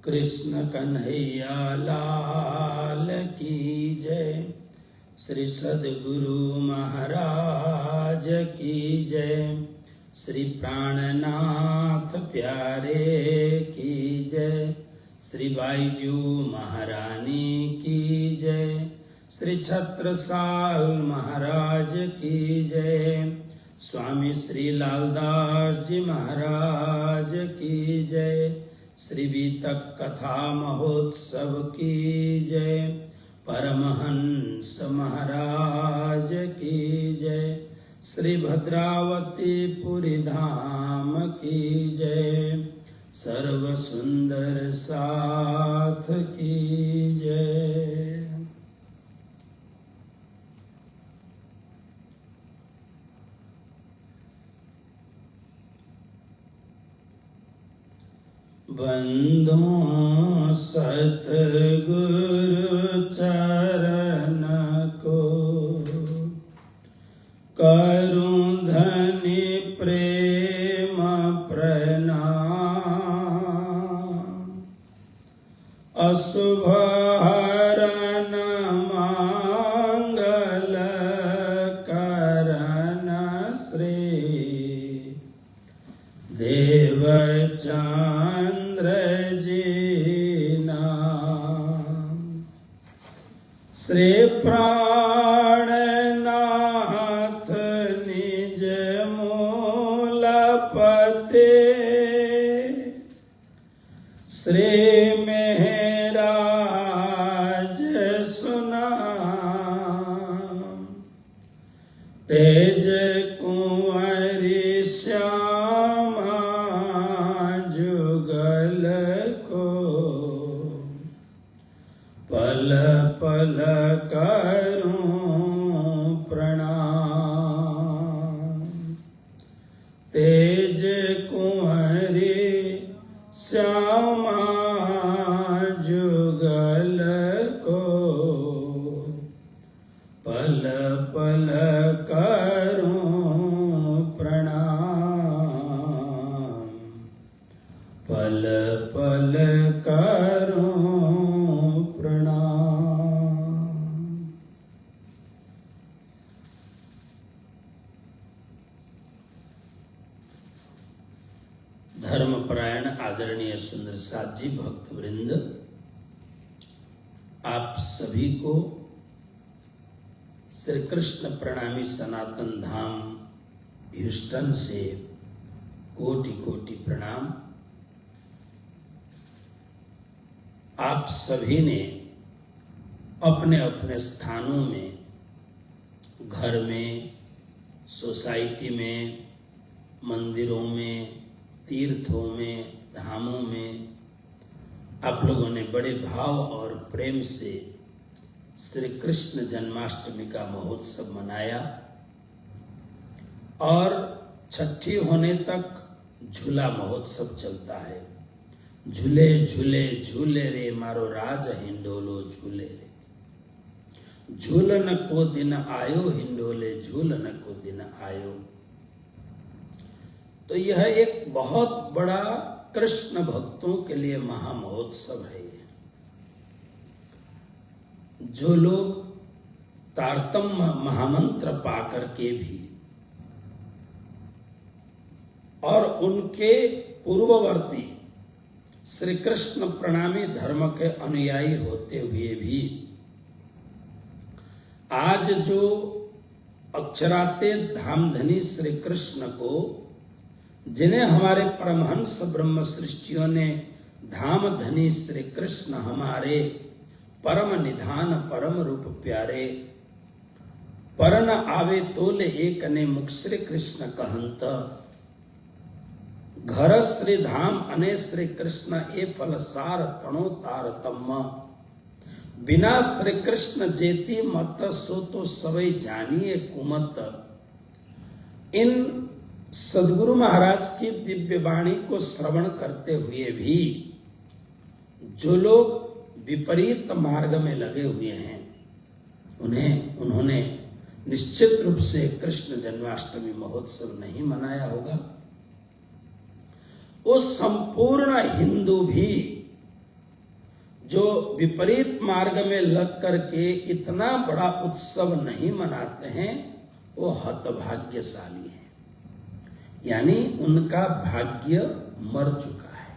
कृष्ण कन्हैया लाल की जय। श्री सद्गुरु महाराज की जय। श्री प्राणनाथ प्यारे की जय। श्री बाईजू महारानी की जय। श्री छत्रसाल महाराज की जय। स्वामी श्री लालदास जी महाराज की जय। श्री बीतक कथा महोत्सव की जय। परमहंस महाराज की जय। श्री भद्रावती पुरी धाम की जय। सर्व सुंदर साथ की जय। बंधो सतगुरु चरण को करूं धनि प्रेम प्रणाम। अशुभ हरण मंगल करण श्री देवचंद्र जी नाम। श्री प्राणनाथ निज मूलपते। श्री मेहराज सुनाम। तेज कुंवरी श्यामा जुगल को पल पल करूं प्रणाम। तेज कुंवरी श्यामा जुगल को पल पल करूं प्रणाम। पल पल करूं प्रणाम। धर्मपरायण आदरणीय सुंदर साथ जी, भक्त वृंद, आप सभी को श्री कृष्ण प्रणामी सनातन धाम ह्यूस्टन से कोटि कोटि प्रणाम। आप सभी ने अपने अपने स्थानों में, घर में, सोसाइटी में, मंदिरों में, तीर्थों में, धामों में आप लोगों ने बड़े भाव और प्रेम से श्री कृष्ण जन्माष्टमी का महोत्सव मनाया और छठी होने तक झूला महोत्सव चलता है। झूले झूले झूले रे मारो राज हिंडोलो झूले रे। झूलन को दिन आयो हिंडोले झूलन को दिन आयो। तो यह एक बहुत बड़ा कृष्ण भक्तों के लिए महामहोत्सव है। जो लोग तारतम्य महामंत्र पाकर के भी और उनके पूर्ववर्ती श्री कृष्ण प्रणामी धर्म के अनुयायी होते हुए भी आज जो अक्षराते धामधनी श्री कृष्ण को, जिन्हें हमारे परमहंस ब्रह्म सृष्टियों ने धाम धनी श्री कृष्ण हमारे परम निधान परम रूप प्यारे, परन आवे तोले एक ने मुख श्री कृष्ण कहंत। घर श्री धाम अने श्री कृष्ण ए फल सार तणो तारतम्य। बिना श्री कृष्ण जेती मत सो तो सवै जानिए कुमत। इन सद्गुरु महाराज की दिव्य वाणी को श्रवण करते हुए भी जो लोग विपरीत मार्ग में लगे हुए हैं उन्होंने निश्चित रूप से कृष्ण जन्माष्टमी महोत्सव नहीं मनाया होगा। वो संपूर्ण हिंदू भी जो विपरीत मार्ग में लग करके इतना बड़ा उत्सव नहीं मनाते हैं वो हतभाग्यशाली हैं, यानी उनका भाग्य मर चुका है।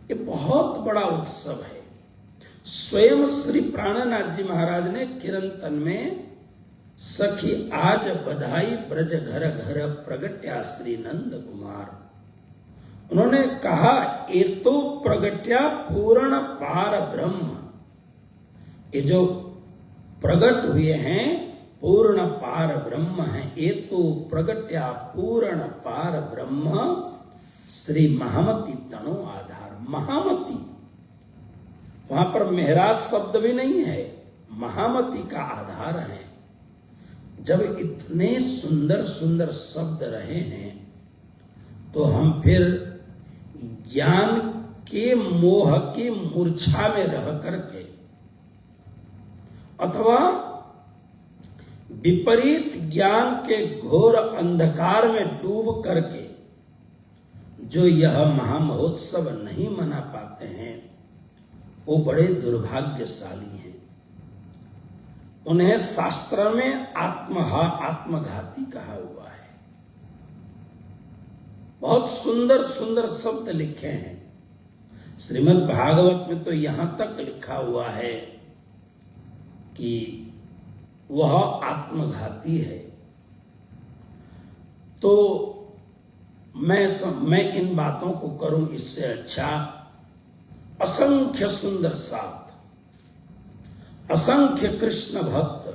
ये बहुत बड़ा उत्सव है। स्वयं श्री प्राणनाथ जी महाराज ने कीर्तन में सखी आज बधाई ब्रज घर घर प्रगट्या श्री नंद कुमार, उन्होंने कहा ये तो प्रगट्या पूर्ण पार ब्रह्म, ये जो प्रकट हुए हैं पूर्ण पार ब्रह्म है। ये तो प्रगट्या पूर्ण पार ब्रह्म श्री महामती तणो आधार। महामती, वहां पर मेहराज शब्द भी नहीं है, महामती का आधार है। जब इतने सुंदर सुंदर शब्द रहे हैं तो हम फिर ज्ञान के मोह की मूर्छा में रह करके अथवा विपरीत ज्ञान के घोर अंधकार में डूब करके जो यह महामहोत्सव नहीं मना पाते हैं वो बड़े दुर्भाग्यशाली हैं। उन्हें शास्त्र में आत्मघाती कहा हुआ है। बहुत सुंदर सुंदर शब्द लिखे हैं। श्रीमद् भागवत में तो यहां तक लिखा हुआ है कि वह आत्मघाती है। तो मैं इन बातों को करूं, इससे अच्छा असंख्य सुंदर शब्द, असंख्य कृष्ण भक्त,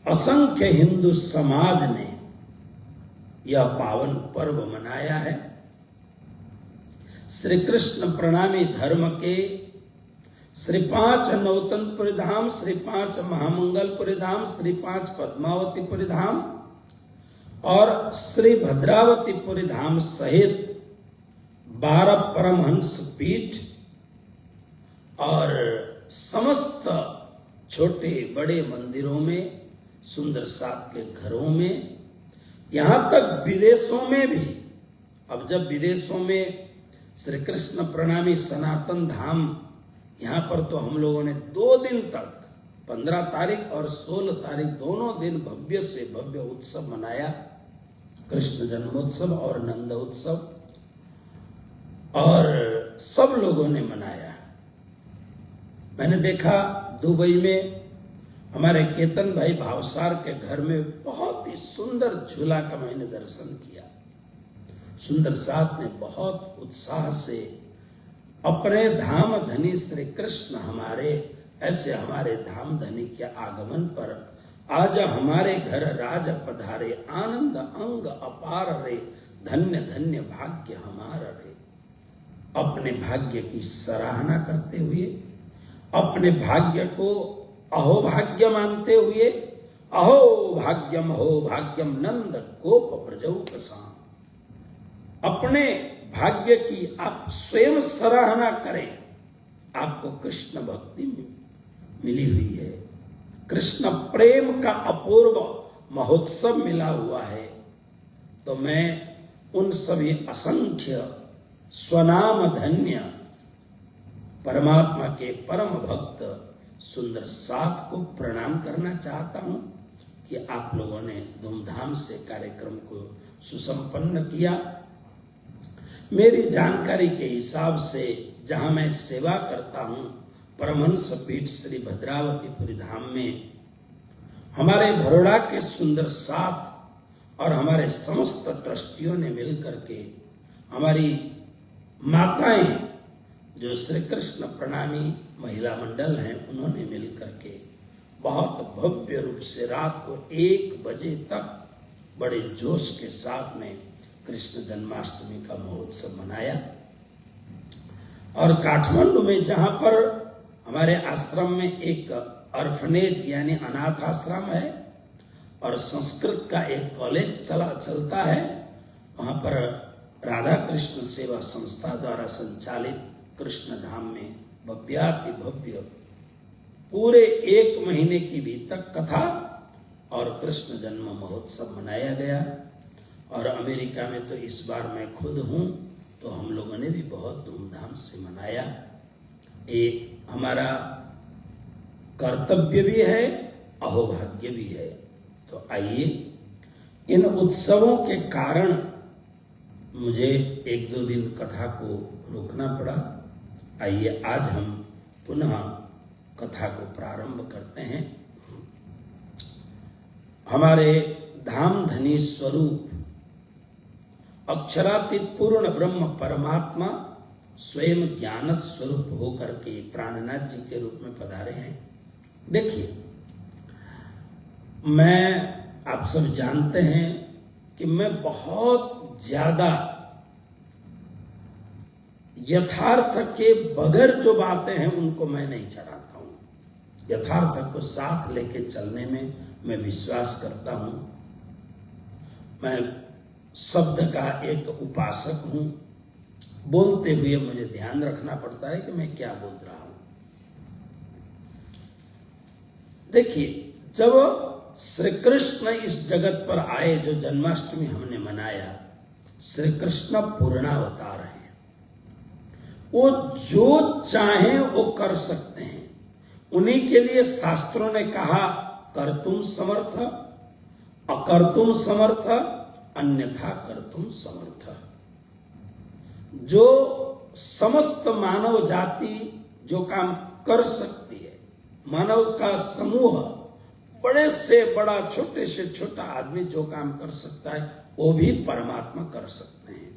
असंख्य हिंदू समाज ने यह पावन पर्व मनाया है। श्री कृष्ण प्रणामी धर्म के श्री 5 नौतनपुरी धाम, श्री 5 महामंगलपुरी धाम, श्री 5 पद्मावतीपुरी धाम और श्री भद्रावतीपुरी धाम सहित 12 परमहंस पीठ और समस्त छोटे बड़े मंदिरों में, सुंदर साथ के घरों में, यहां तक विदेशों में भी। अब जब विदेशों में श्री कृष्ण प्रणामी सनातन धाम, यहां पर तो हम लोगों ने 2 दिन तक 15 तारीख और 16 तारीख दोनों दिन भव्य से भव्य उत्सव मनाया, कृष्ण जन्मोत्सव और नंद उत्सव, और सब लोगों ने मनाया। मैंने देखा दुबई में हमारे केतन भाई भावसार के घर में बहुत ही सुंदर झूला का मैंने दर्शन किया। सुंदर साथ ने बहुत उत्साह से अपने धाम धनी श्री कृष्ण हमारे धाम धनी के आगमन पर आज हमारे घर राज पधारे, आनंद अंग अपार रे, धन्य धन्य भाग्य हमारा रे। अपने भाग्य की सराहना करते हुए, अपने भाग्य को अहोभाग्य मानते हुए, अहो भाग्यम नंद गोप ब्रजौ कसाम, अपने भाग्य की आप स्वयं सराहना करें। आपको कृष्ण भक्ति मिली हुई है, कृष्ण प्रेम का अपूर्व महोत्सव मिला हुआ है। तो मैं उन सभी असंख्य स्वनाम धन्य परमात्मा के परम भक्त सुंदर साथ को प्रणाम करना चाहता हूं कि आप लोगों ने धूमधाम से कार्यक्रम को सुसंपन्न किया। मेरी जानकारी के हिसाब से जहां मैं सेवा करता हूं, परमहंस पीठ श्री भद्रावतीपुरी धाम में, हमारे बड़ौदा के सुंदर साथ और हमारे समस्त ट्रस्टियों ने मिलकर के, हमारी माताएं जो श्री कृष्ण प्रणामी महिला मंडल हैं, उन्होंने मिलकर के बहुत भव्य रूप से रात को 1 बजे तक बड़े जोश के साथ में कृष्ण जन्माष्टमी का महोत्सव मनाया। और काठमांडू में जहां पर हमारे आश्रम में एक ऑर्फनेज यानी अनाथ आश्रम है और संस्कृत का एक कॉलेज चलता है, वहां पर राधा कृष्ण सेवा संस्था द्वारा संचालित कृष्ण धाम में भव्याति भव्य पूरे 1 महीने की भीतर कथा और कृष्ण जन्म महोत्सव मनाया गया। और अमेरिका में तो इस बार मैं खुद हूं, तो हम लोगों ने भी बहुत धूमधाम से मनाया। ये हमारा कर्तव्य भी है, अहोभाग्य भी है। तो आइए, इन उत्सवों के कारण मुझे 1-2 दिन कथा को रोकना पड़ा। आइए आज हम पुनः कथा को प्रारंभ करते हैं। हमारे धाम धनी स्वरूप अक्षरातीत पूर्ण ब्रह्म परमात्मा स्वयं ज्ञान स्वरूप होकर के प्राणनाथ जी के रूप में पधारे हैं। देखिए, मैं आप सब जानते हैं कि मैं बहुत ज्यादा यथार्थ के बगैर जो बातें हैं उनको मैं नहीं चलाता हूं। यथार्थ को साथ लेके चलने में मैं विश्वास करता हूं। मैं शब्द का एक उपासक हूं। बोलते हुए मुझे ध्यान रखना पड़ता है कि मैं क्या बोल रहा हूं। देखिए, जब श्री कृष्ण इस जगत पर आए, जो जन्माष्टमी हमने मनाया, श्री कृष्ण पूर्णावतार हैं। वो जो चाहें वो कर सकते हैं। उन्हीं के लिए शास्त्रों ने कहा कर्तुम समर्थ, अकर्तुम समर्थ, अन्यथा कर्तुम समर्थ। जो समस्त मानव जाति जो काम कर सकती है, मानव का समूह, बड़े से बड़ा, छोटे से छोटा आदमी जो काम कर सकता है वो भी परमात्मा कर सकते हैं।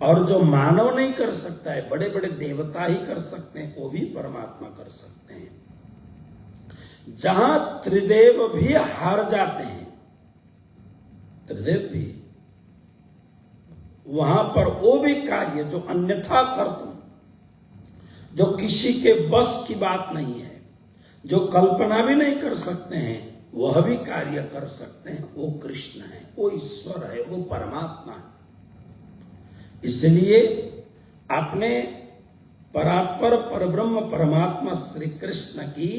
और जो मानव नहीं कर सकता है, बड़े बड़े देवता ही कर सकते हैं, वो भी परमात्मा कर सकते हैं। जहां त्रिदेव भी हार जाते हैं, त्रिदेव भी, वहां पर वो भी कार्य जो अन्यथा कर तुम, जो किसी के बस की बात नहीं है, जो कल्पना भी नहीं कर सकते हैं, वह भी कार्य कर सकते हैं। वो कृष्ण है, वो ईश्वर है, वो परमात्मा है। इसलिए आपने परात्पर परब्रह्म परमात्मा श्री कृष्ण की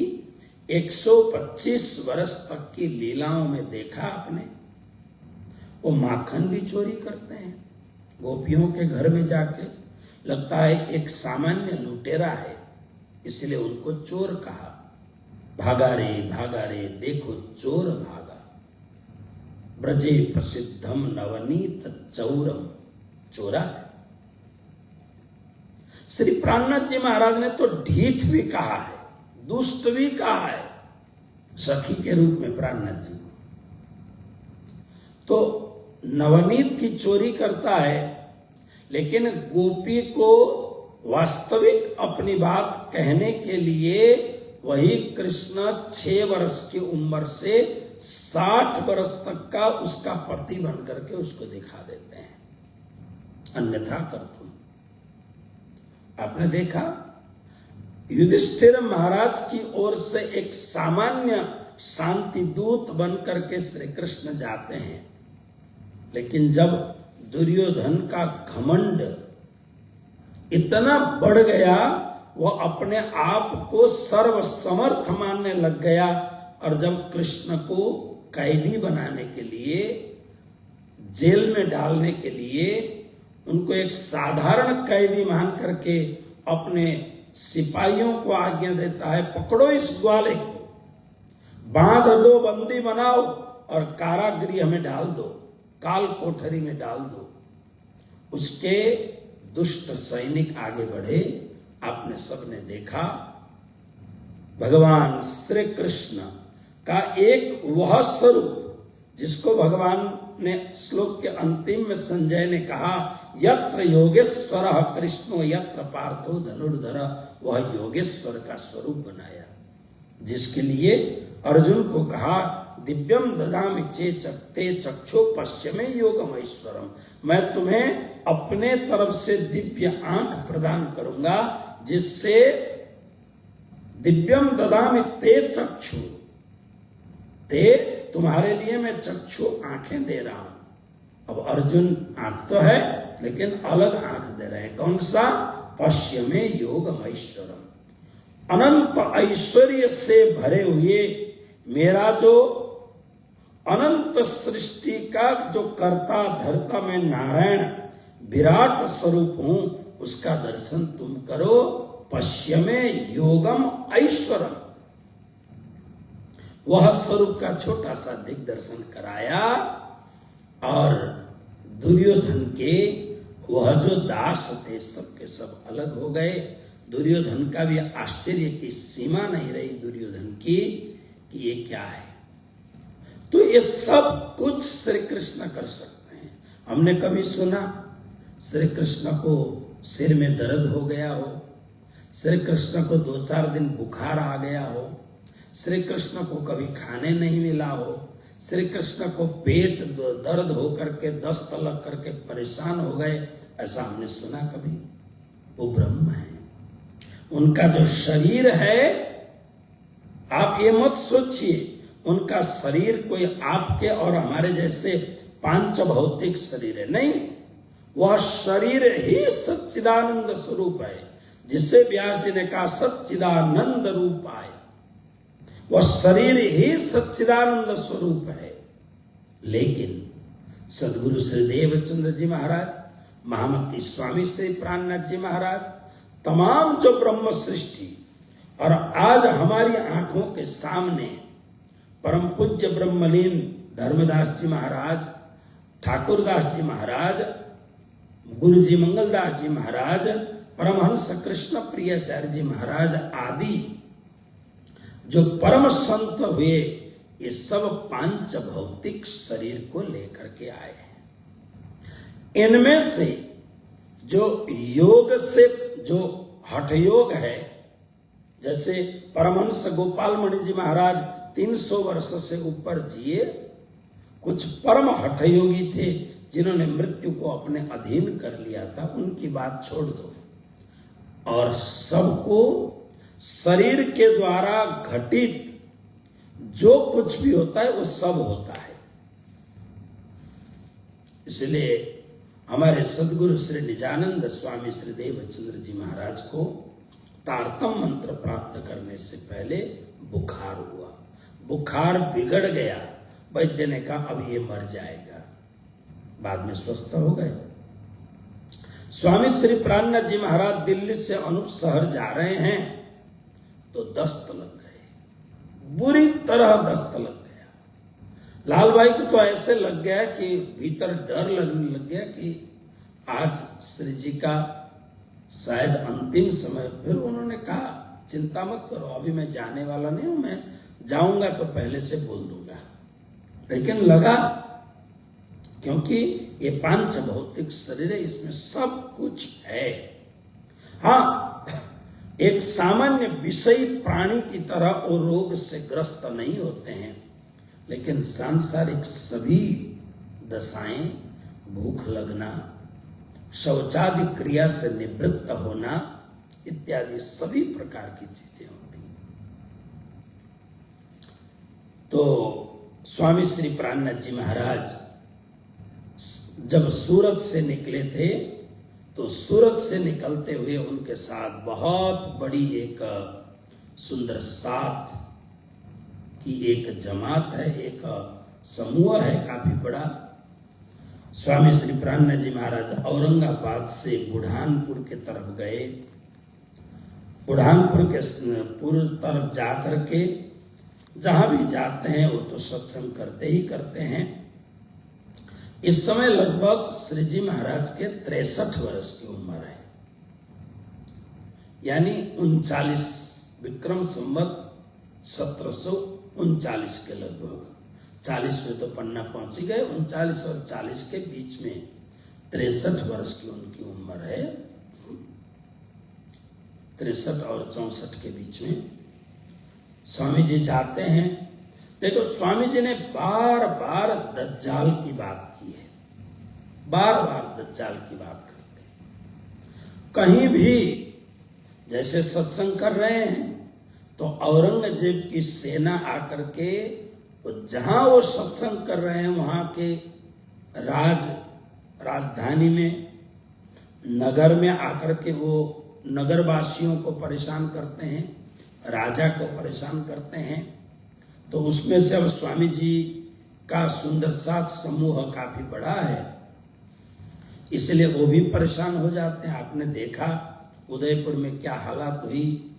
125 वर्ष तक की लीलाओं में देखा आपने। वो माखन भी चोरी करते हैं गोपियों के घर में जाके। लगता है एक सामान्य लुटेरा है, इसलिए उनको चोर कहा। भागा रे देखो चोर भागा, ब्रजे प्रसिद्धम नवनीत चौरम। चोरा है। श्री प्राणनाथ जी महाराज ने तो ढीठ भी कहा है, दुष्ट भी कहा है सखी के रूप में प्राणनाथ जी को। तो नवनीत की चोरी करता है, लेकिन गोपी को वास्तविक अपनी बात कहने के लिए वही कृष्ण 6 वर्ष की उम्र से 60 वर्ष तक का उसका पति बन करके उसको दिखा देते हैं। अन्यथा कर तुम। आपने देखा, युधिष्ठिर महाराज की ओर से एक सामान्य शांति दूत बन करके श्री कृष्ण जाते हैं, लेकिन जब दुर्योधन का घमंड इतना बढ़ गया, वह अपने आप को सर्वसमर्थ मानने लग गया, और जब कृष्ण को कैदी बनाने के लिए, जेल में डालने के लिए, उनको एक साधारण कैदी मान करके अपने सिपाहियों को आज्ञा देता है, पकड़ो इस ग्वाले को, बांध दो, बंदी बनाओ और कारागृह में डाल दो, काल कोठरी में डाल दो। उसके दुष्ट सैनिक आगे बढ़े। आपने सबने देखा, भगवान श्री कृष्ण का एक वह स्वरूप जिसको भगवान ने श्लोक के अंतिम में संजय ने कहा, यत्र योगेश्वर कृष्णो यत्र पार्थो धनुर्धर, वह योगेश्वर का स्वरूप बनाया, जिसके लिए अर्जुन को कहा, दिव्यम ददामि ते चक्षु पश्चिमे योगमैश्वरम। मैं तुम्हें अपने तरफ से दिव्य आंख प्रदान करूंगा, जिससे दिव्यम ददामि ते चक्षु, ते तुम्हारे लिए मैं चक्षु आंखें दे रहा हूं। अब अर्जुन आंख तो है, लेकिन अलग आंख दे रहे हैं। कौन सा? पश्चिमे योगमैश्वरम। अनंत ऐश्वर्य से भरे हुए मेरा जो अनंत सृष्टि का जो कर्ता धर्ता मैं नारायण विराट स्वरूप हूं, उसका दर्शन तुम करो पश्यमे योगम ऐश्वरम, वह स्वरूप का छोटा सा दिग्दर्शन कराया। और दुर्योधन के वह जो दास थे सबके सब अलग हो गए। दुर्योधन का भी आश्चर्य की सीमा नहीं रही दुर्योधन की कि ये क्या है। तो ये सब कुछ श्री कृष्ण कर सकते हैं। हमने कभी सुना श्री कृष्ण को सिर में दर्द हो गया हो, श्री कृष्ण को 2-4 दिन बुखार आ गया हो, श्री कृष्ण को कभी खाने नहीं मिला हो, श्री कृष्ण को पेट दर्द हो करके दस्त लग करके परेशान हो गए, ऐसा हमने सुना कभी? वो ब्रह्म है। उनका जो शरीर है, आप ये मत सोचिए उनका शरीर कोई आपके और हमारे जैसे पांच भौतिक शरीर है, नहीं। वह शरीर ही सच्चिदानंद स्वरूप है, जिसे व्यास जी ने कहा सच्चिदानंद रूप आए। वह शरीर ही सच्चिदानंद स्वरूप है। लेकिन सदगुरु श्री देवचंद्र जी महाराज, महामती स्वामी श्री प्राणनाथ जी महाराज, तमाम जो ब्रह्म सृष्टि और आज हमारी आंखों के सामने परम पूज्य ब्रह्मलीन धर्मदास जी महाराज, ठाकुरदास जी महाराज, गुरु जी मंगलदास जी महाराज, परमहंस कृष्ण प्रियाचार्य जी महाराज आदि जो परम संत हुए, ये सब पांच भौतिक शरीर को लेकर के आए हैं। इनमें से जो योग से जो हठ योग है, जैसे परमहंस गोपाल मणि जी महाराज 300 वर्ष से ऊपर जिए, कुछ परम हठ योगी थे जिन्होंने मृत्यु को अपने अधीन कर लिया था, उनकी बात छोड़ दो। और सबको शरीर के द्वारा घटित जो कुछ भी होता है वो सब होता है। इसलिए हमारे सदगुरु श्री निजानंद स्वामी श्री देवचंद्र जी महाराज को तारतम मंत्र प्राप्त करने से पहले बुखार हुआ। बुखार बिगड़ गया, वैद्य ने कहा अब ये मर जाएगा, बाद में स्वस्थ हो गए। स्वामी श्री प्राणनाथ जी महाराज दिल्ली से अनूप शहर जा रहे हैं तो दस्त लग गए, बुरी तरह दस्त लग गया। लाल भाई को तो ऐसे लग गया कि भीतर डर लगने लग गया कि आज श्री जी का शायद अंतिम समय। फिर उन्होंने कहा चिंता मत करो, अभी मैं जाने वाला नहीं हूं, मैं जाऊंगा तो पहले से बोल दूंगा। लेकिन लगा, क्योंकि ये पांच भौतिक शरीर है, इसमें सब कुछ है। हाँ, एक सामान्य विषयी प्राणी की तरह वो रोग से ग्रस्त नहीं होते हैं, लेकिन सांसारिक सभी दशाएं, भूख लगना, शौचादि क्रिया से निवृत्त होना इत्यादि सभी प्रकार की चीजें होती हैं। तो स्वामी श्री प्राणनाथ जी महाराज जब सूरत से निकले थे तो सूरत से निकलते हुए उनके साथ बहुत बड़ी एक सुंदर साथ की एक जमात है, एक समूह है काफी बड़ा। स्वामी श्री प्राणनाथ जी महाराज औरंगाबाद से बुढ़ानपुर के तरफ गए। बुढ़ानपुर के पूर्व तरफ जाकर के जहां भी जाते हैं वो तो सत्संग करते ही करते हैं। इस समय लगभग श्री जी महाराज के 63 वर्ष की उम्र है, यानी 39 विक्रम संवत 1739 के लगभग। 40 में तो पन्ना पहुंच ही गए, 39 और 40 के बीच में 63 वर्ष की उनकी उम्र है। 63 और 64 के बीच में स्वामी जी जाते हैं। देखो, स्वामी जी ने बार बार दज्जाल की बात की है, बार बार दज्जाल की बात करते हैं। कहीं भी जैसे सत्संग कर रहे हैं तो औरंगजेब की सेना आकर के जहां वो सत्संग कर रहे हैं वहां के राजधानी में, नगर में आकर के वो नगरवासियों को परेशान करते हैं, राजा को परेशान करते हैं। तो उसमें से अब स्वामी जी का सुंदर साथ समूह काफी बड़ा है, इसलिए वो भी परेशान हो जाते हैं। आपने देखा उदयपुर में क्या हालात हुई,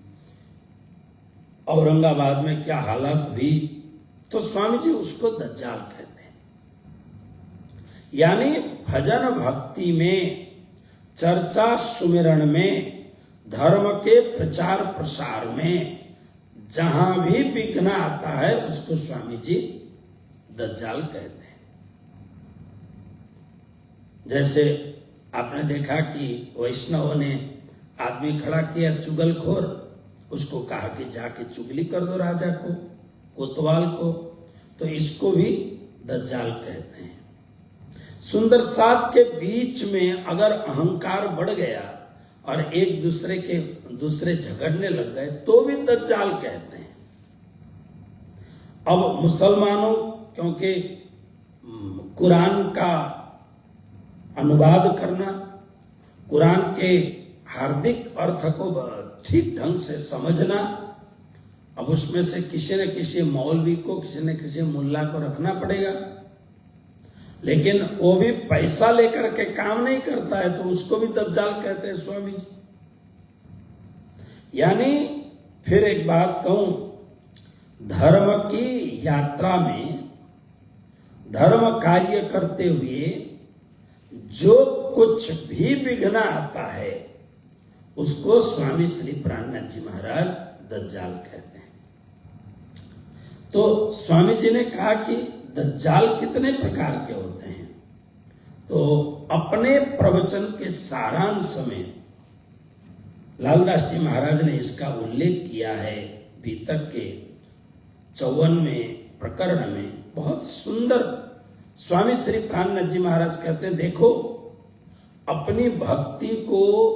औरंगाबाद में क्या हालात हुई, तो स्वामी जी उसको दज्जाल कहते हैं। यानी भजन भक्ति में, चर्चा सुमिरन में, धर्म के प्रचार प्रसार में जहां भी विघ्न आता है उसको स्वामी जी दज्जाल कहते हैं। जैसे आपने देखा कि वैष्णव ने आदमी खड़ा किया चुगलखोर, उसको कहा कि जाके चुगली कर दो राजा को, कोतवाल को, तो इसको भी दज्जाल कहते हैं। सुंदर सात के बीच में अगर अहंकार बढ़ गया और एक दूसरे झगड़ने लग गए तो भी दज्जाल कहते हैं। अब मुसलमानों, क्योंकि कुरान का अनुवाद करना, कुरान के हार्दिक अर्थ को ठीक ढंग से समझना, अब उसमें से किसी न किसी मौलवी को, किसी न किसी मुल्ला को रखना पड़ेगा, लेकिन वो भी पैसा लेकर के काम नहीं करता है, तो उसको भी दज्जाल कहते हैं स्वामी जी। यानी फिर एक बात कहूं, धर्म की यात्रा में, धर्म कार्य करते हुए जो कुछ भी विघ्न आता है उसको स्वामी श्री प्राणनाथ जी महाराज दज्जाल कहते हैं। तो स्वामी जी ने कहा कि दज्जाल कितने प्रकार के होते हैं, तो अपने प्रवचन के सारांश में लालदास जी महाराज ने इसका उल्लेख किया है। भीतर के 54वें प्रकरण में बहुत सुंदर स्वामी श्री प्राणनाथ जी महाराज कहते हैं, देखो अपनी भक्ति को,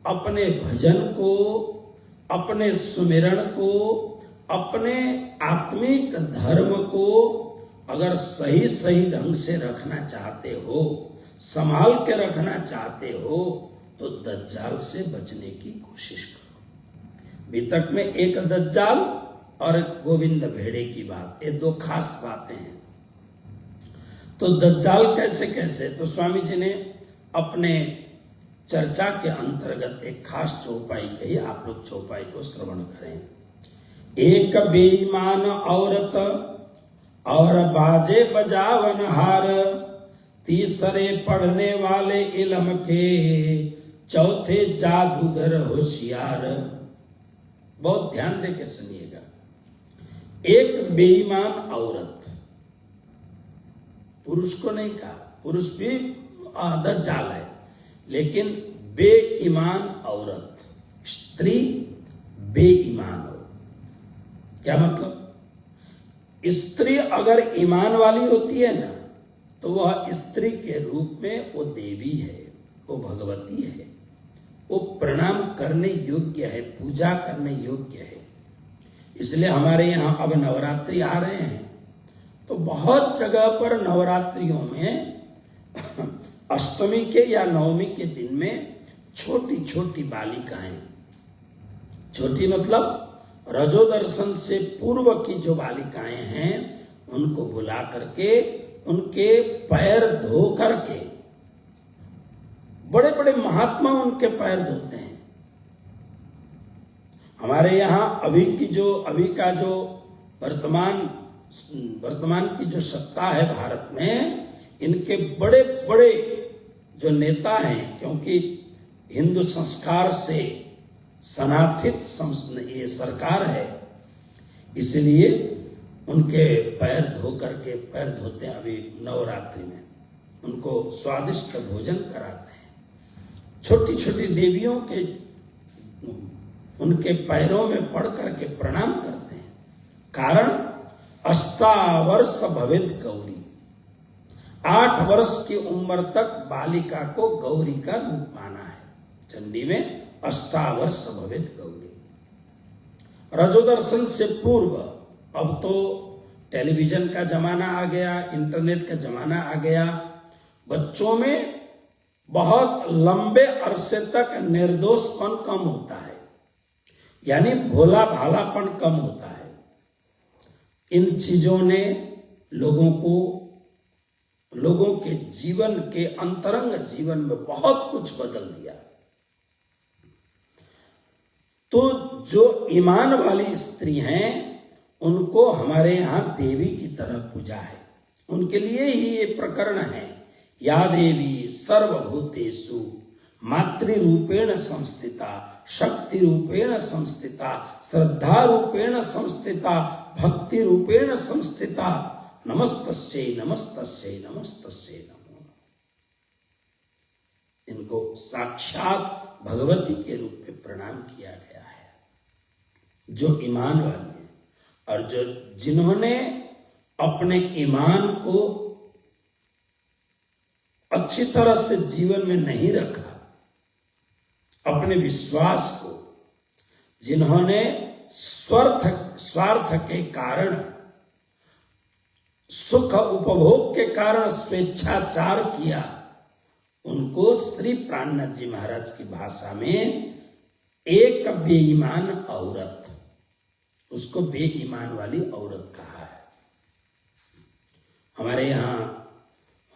अपने भजन को, अपने सुमिरन को, अपने आत्मिक धर्म को अगर सही सही ढंग से रखना चाहते हो, संभाल के रखना चाहते हो, तो दज्जाल से बचने की कोशिश करो। वितक में एक दज्जाल और गोविंद भेड़े की बात, ये दो खास बातें हैं। तो दज्जाल कैसे कैसे, तो स्वामी जी ने अपने चर्चा के अंतर्गत एक खास चौपाई कही, आप लोग चौपाई को श्रवण करें। एक बेईमान औरत और बाजे बजावन हार, तीसरे पढ़ने वाले इल्म के, चौथे जादूगर होशियार। बहुत ध्यान दे के सुनिएगा। एक बेईमान औरत, पुरुष को नहीं कहा, पुरुष भी दज्जाल है, लेकिन बेईमान औरत, स्त्री बेईमान हो, क्या मतलब? स्त्री अगर ईमान वाली होती है ना, तो वह स्त्री के रूप में वो देवी है, वो भगवती है, वो प्रणाम करने योग्य है, पूजा करने योग्य है। इसलिए हमारे यहाँ अब नवरात्रि आ रहे हैं, तो बहुत जगह पर नवरात्रियों में अष्टमी के या नवमी के दिन में छोटी छोटी बालिकाएं, छोटी मतलब रजो दर्शन से पूर्व की जो बालिकाएं हैं, उनको बुला करके उनके पैर धो करके, बड़े बड़े महात्मा उनके पैर धोते हैं। हमारे यहाँ अभी का जो वर्तमान की जो सत्ता है भारत में, इनके बड़े बड़े जो नेता हैं, क्योंकि हिंदू संस्कार से सनाथित ये सरकार है, इसलिए उनके पैर धो करके, पैर धोते हैं अभी नवरात्रि में, उनको स्वादिष्ट भोजन कराते हैं। छोटी छोटी देवियों के उनके पैरों में पड़ करके प्रणाम करते हैं। कारण अष्टावर्ष भवेद गौरी, 8 वर्ष की उम्र तक बालिका को गौरी का रूप माना है। चंडी में अष्टावर्ष भवेद गौरी। रजोदर्शन से पूर्व, अब तो टेलीविजन का जमाना आ गया, इंटरनेट का जमाना आ गया, बच्चों में बहुत लंबे अरसे तक निर्दोषपन कम होता है, यानी भोला भालापन कम होता है। इन चीजों ने लोगों के जीवन के अंतरंग जीवन में बहुत कुछ बदल दिया। तो जो ईमान वाली स्त्री हैं उनको हमारे यहां देवी की तरह पूजा है। उनके लिए ही ये प्रकरण है। या देवी सर्वभूतेषु मातृरूपेण संस्थिता, शक्ति रूपेण संस्थिता, श्रद्धा रूपेण संस्थिता, भक्ति रूपेण संस्थिता, नमस्तस्यै नमस्तस्यै नमस्तस्यै नमो। इनको साक्षात भगवती के रूप में प्रणाम किया गया है, जो ईमान वाली है। और जो जिन्होंने अपने ईमान को अच्छी तरह से जीवन में नहीं रखा, अपने विश्वास को, जिन्होंने स्वार्थ के कारण, सुख उपभोग के कारण स्वेच्छाचार किया, उनको श्री प्राणनाथ जी महाराज की भाषा में एक बेईमान औरत, उसको बेईमान वाली औरत कहा है। हमारे यहां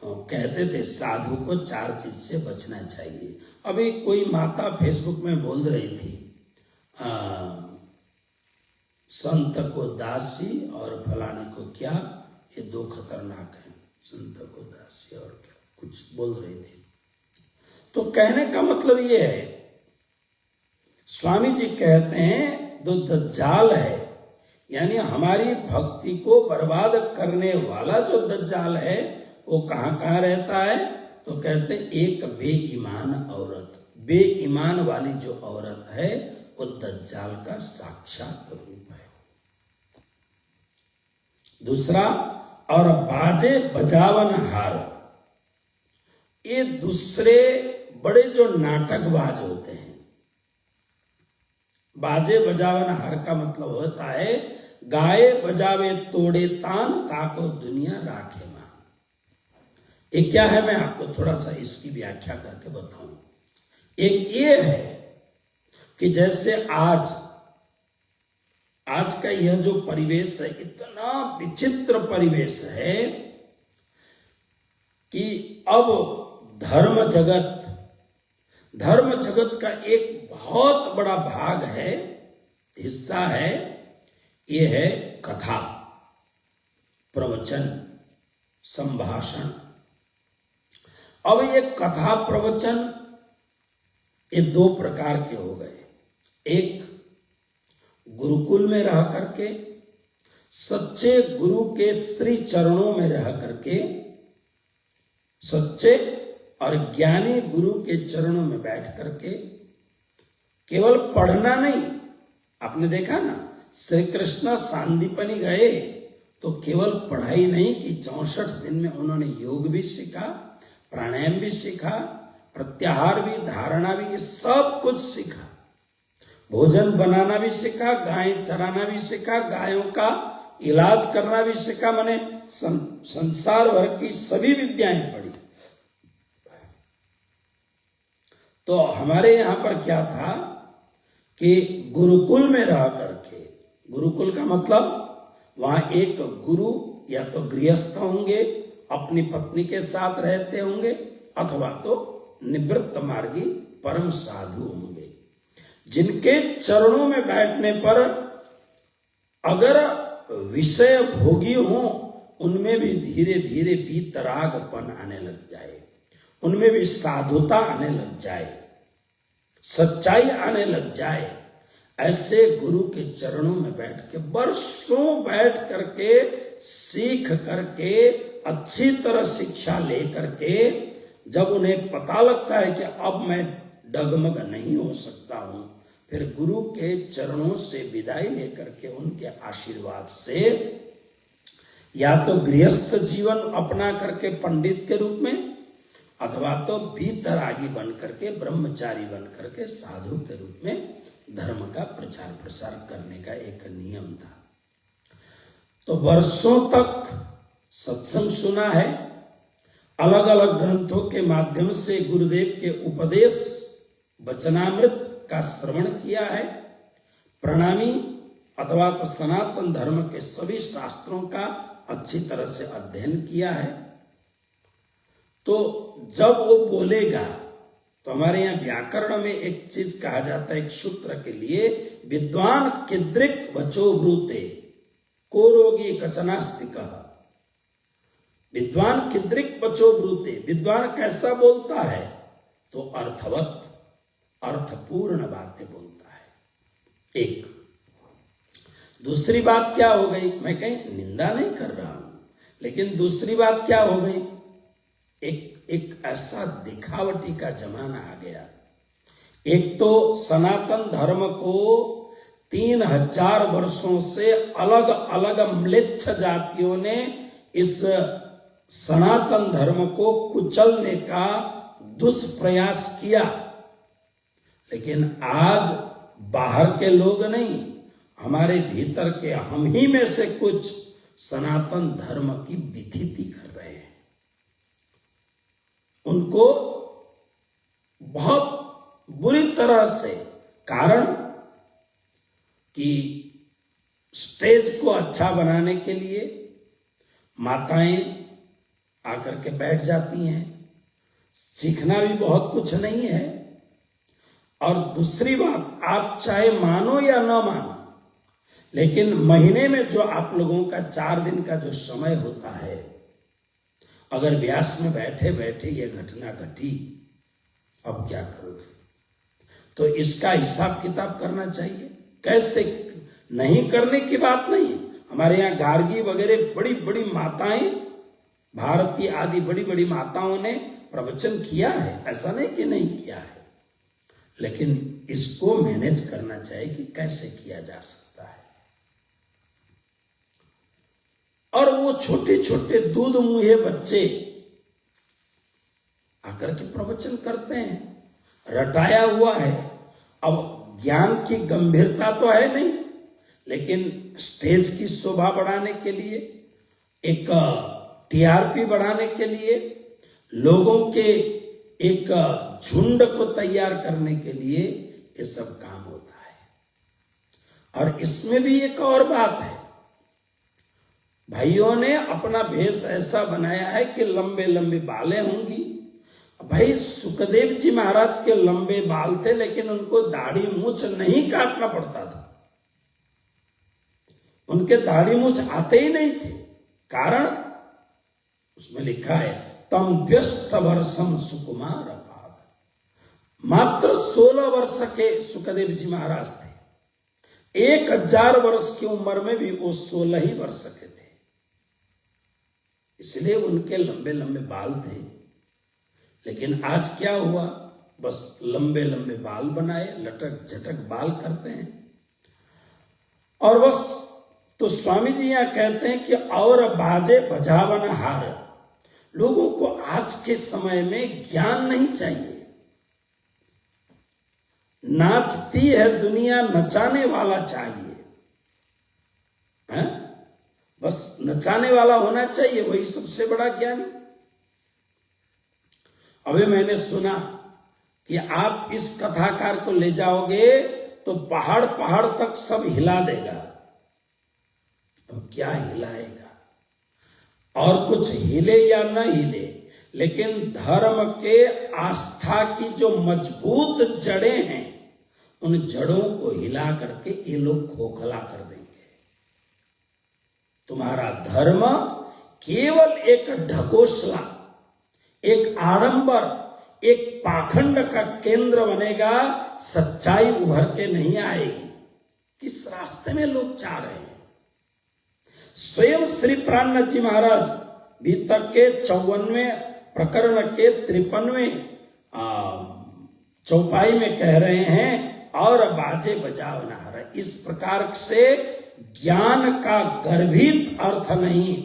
कहते थे साधु को 4 चीज से बचना चाहिए। अभी कोई माता फेसबुक में बोल रही थी संत को दासी और फलाने को क्या, ये 2 खतरनाक हैं, संत को दासी और क्या कुछ बोल रही थी। तो कहने का मतलब ये है, स्वामी जी कहते हैं दो दज्जाल है, यानी हमारी भक्ति को बर्बाद करने वाला जो दज्जाल है वो कहां कहां रहता है। तो कहते एक बेईमान औरत, बेईमान वाली जो औरत है वो दज्जाल का साक्षात रूप है। दूसरा, और बाजे बजावन हार, ये दूसरे बड़े जो नाटकबाज होते हैं। बाजे बजावन हार का मतलब होता है गाए बजावे तोड़े तान, ताको दुनिया राखे मान। ये क्या है, मैं आपको थोड़ा सा इसकी व्याख्या करके बताऊं। एक ये है कि जैसे आज का यह जो परिवेश है, इतना विचित्र परिवेश है कि अब धर्म जगत का एक बहुत बड़ा भाग है, हिस्सा है, ये है कथा, प्रवचन, संभाषण। अब ये कथा प्रवचन ये 2 प्रकार के हो गए। एक गुरुकुल में रह करके, सच्चे गुरु के श्री चरणों में रह करके, सच्चे और ज्ञानी गुरु के चरणों में बैठ करके केवल पढ़ना नहीं। आपने देखा ना, श्री कृष्ण सांदीपनि गए तो केवल पढ़ाई नहीं की, 64 दिन में उन्होंने योग भी सीखा, प्राणायाम भी सीखा, प्रत्याहार भी, धारणा भी, ये सब कुछ सीखा। भोजन बनाना भी सीखा, गाय चराना भी सीखा, गायों का इलाज करना भी सीखा। मैंने संसार भर की सभी विद्याएं पढ़ी। तो हमारे यहां पर क्या था कि गुरुकुल में रह करके, गुरुकुल का मतलब वहां एक गुरु या तो गृहस्थ होंगे, अपनी पत्नी के साथ रहते होंगे, अथवा तो निवृत्त मार्गी परम साधु होंगे, जिनके चरणों में बैठने पर अगर विषय भोगी हो, उनमें भी धीरे धीरे वीतरागपन आने लग जाए, उनमें भी साधुता आने लग जाए, सच्चाई आने लग जाए। ऐसे गुरु के चरणों में बैठ के, बरसों बैठ करके, सीख करके, अच्छी तरह शिक्षा ले करके, जब उन्हें पता लगता है कि अब मैं डगमग नहीं हो सकता हूं, फिर गुरु के चरणों से विदाई लेकर के, उनके आशीर्वाद से या तो गृहस्थ जीवन अपना करके पंडित के रूप में, अथवा तो वीतरागी बन करके, ब्रह्मचारी बन करके, साधु के रूप में धर्म का प्रचार प्रसार करने का एक नियम था। तो वर्षों तक सत्संग सुना है, अलग अलग ग्रंथों के माध्यम से गुरुदेव के उपदेश वचनामृत का श्रवण किया है, प्रणामी अथवा तो सनातन धर्म के सभी शास्त्रों का अच्छी तरह से अध्ययन किया है। तो जब वो बोलेगा तो हमारे यहाँ व्याकरण में एक चीज कहा जाता है, एक सूत्र के लिए, विद्वान किद्रिक वचो ब्रूते को रोगी कचनास्तिक। विद्वान किद्रिक वचो ब्रूते, विद्वान कैसा बोलता है? तो अर्थवत, अर्थपूर्ण बातें बोलता है। एक दूसरी बात क्या हो गई, मैं कहीं निंदा नहीं कर रहा हूं, लेकिन दूसरी बात क्या हो गई, एक ऐसा दिखावटी का जमाना आ गया। एक तो सनातन धर्म को 3000 वर्षों से अलग अलग म्लेच्छ जातियों ने इस सनातन धर्म को कुचलने का दुष्प्रयास किया, लेकिन आज बाहर के लोग नहीं, हमारे भीतर के हम ही में से कुछ सनातन धर्म की विधिति कर रहे हैं। उनको बहुत बुरी तरह से, कारण कि स्टेज को अच्छा बनाने के लिए माताएं आकर के बैठ जाती हैं, सीखना भी बहुत कुछ नहीं है। और दूसरी बात, आप चाहे मानो या न मानो, लेकिन महीने में जो आप लोगों का 4 दिन का जो समय होता है, अगर व्यास में बैठे बैठे ये घटना घटी, अब क्या करोगे? तो इसका हिसाब किताब करना चाहिए। कैसे नहीं करने की बात नहीं, हमारे यहाँ गार्गी वगैरह बड़ी बड़ी माताएं, भारतीय आदि बड़ी बड़ी माताओं ने प्रवचन किया है, ऐसा नहीं कि नहीं किया है, लेकिन इसको मैनेज करना चाहिए कि कैसे किया जा सकता है। और वो छोटे छोटे दूध मुहे बच्चे आकर के प्रवचन करते हैं, रटाया हुआ है। अब ज्ञान की गंभीरता तो है नहीं, लेकिन स्टेज की शोभा बढ़ाने के लिए, एक टीआरपी बढ़ाने के लिए, लोगों के एक झुंड को तैयार करने के लिए ये सब काम होता है। और इसमें भी एक और बात है, भाइयों ने अपना भेष ऐसा बनाया है कि लंबे लंबे बालें होंगी। भाई सुखदेव जी महाराज के लंबे बाल थे, लेकिन उनको दाढ़ी मूछ नहीं काटना पड़ता था, उनके दाढ़ी मूछ आते ही नहीं थे। कारण उसमें लिखा है, तम व्यस्त वर्षम सुकुमार पाद। मात्र 16 वर्ष के सुखदेव जी महाराज थे, 1000 वर्ष की उम्र में भी वो 16 ही वर्ष के थे, इसलिए उनके लंबे लंबे बाल थे। लेकिन आज क्या हुआ, बस लंबे लंबे बाल बनाए, लटक झटक बाल करते हैं, और बस। तो स्वामी जी यहां कहते हैं कि और बाजे बजावन हार। लोगों को आज के समय में ज्ञान नहीं चाहिए, नाचती है दुनिया, नचाने वाला चाहिए, है? बस नचाने वाला होना चाहिए, वही सबसे बड़ा ज्ञानी। अभी मैंने सुना कि आप इस कथाकार को ले जाओगे तो पहाड़ पहाड़ तक सब हिला देगा। अब क्या हिलाएगा? और कुछ हिले या न हिले, लेकिन धर्म के आस्था की जो मजबूत जड़ें हैं, उन जड़ों को हिला करके ये लोग खोखला कर देंगे। तुम्हारा धर्म केवल एक ढकोसला, एक आडंबर, एक पाखंड का केंद्र बनेगा, सच्चाई उभर के नहीं आएगी। किस रास्ते में लोग जा रहे हैं? स्वयं श्री प्राणनाथ जी महाराज भी तक के 54वें प्रकरण के 53वें चौपाई में कह रहे हैं, और बाजे बजाओ नार। इस प्रकार से ज्ञान का गर्भित अर्थ नहीं,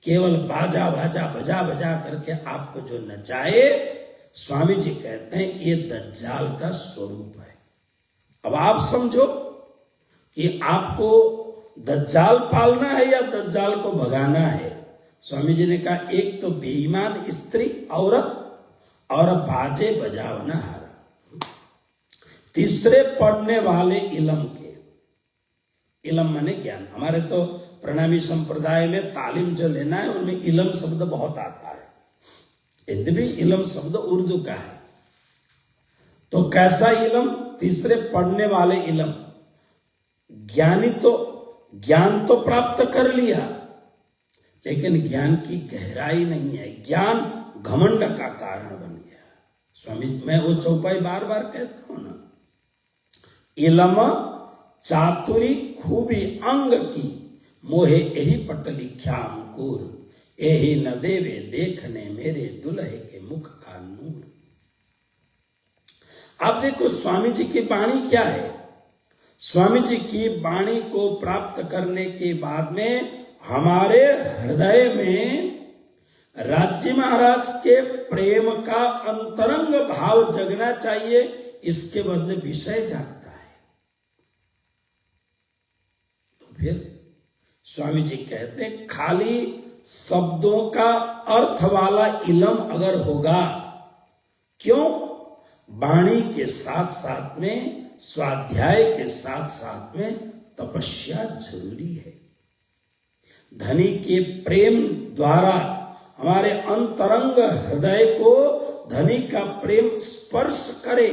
केवल बाजा बाजा बजा बजा करके आपको जो नचाए, स्वामी जी कहते हैं ये दज्जाल का स्वरूप है। अब आप समझो कि आपको दज्जाल पालना है या दज्जाल को भगाना है। स्वामी जी ने कहा, एक तो बेईमान स्त्री औरत, और बाजे बजावना हारा। तीसरे पढ़ने वाले इलम के, इलम माने ज्ञान। हमारे तो प्रणामी संप्रदाय में तालीम जो लेना है उनमें इलम शब्द बहुत आता है, यद्यपि इलम शब्द उर्दू का है, तो कैसा इलम? तीसरे पढ़ने वाले इलम। ज्ञान तो प्राप्त कर लिया, लेकिन ज्ञान की गहराई नहीं है, ज्ञान घमंड का कारण बन गया। स्वामी, मैं वो चौपाई बार बार कहता हूं ना, इलम चातुरी खूबी अंग की, मोहे यही पट लिख्या अंकुर, यही न देवे देखने मेरे दुल्हे के मुख का नूर। आप देखो स्वामी जी की वाणी क्या है। स्वामी जी की वाणी को प्राप्त करने के बाद में हमारे हृदय में राज्य महाराज के प्रेम का अंतरंग भाव जगना चाहिए, इसके बदले विषय जागता है। तो फिर स्वामी जी कहते हैं, खाली शब्दों का अर्थ वाला इलम अगर होगा, क्यों? वाणी के साथ साथ में, स्वाध्याय के साथ साथ में तपस्या जरूरी है। धनी के प्रेम द्वारा हमारे अंतरंग हृदय को धनी का प्रेम स्पर्श करे,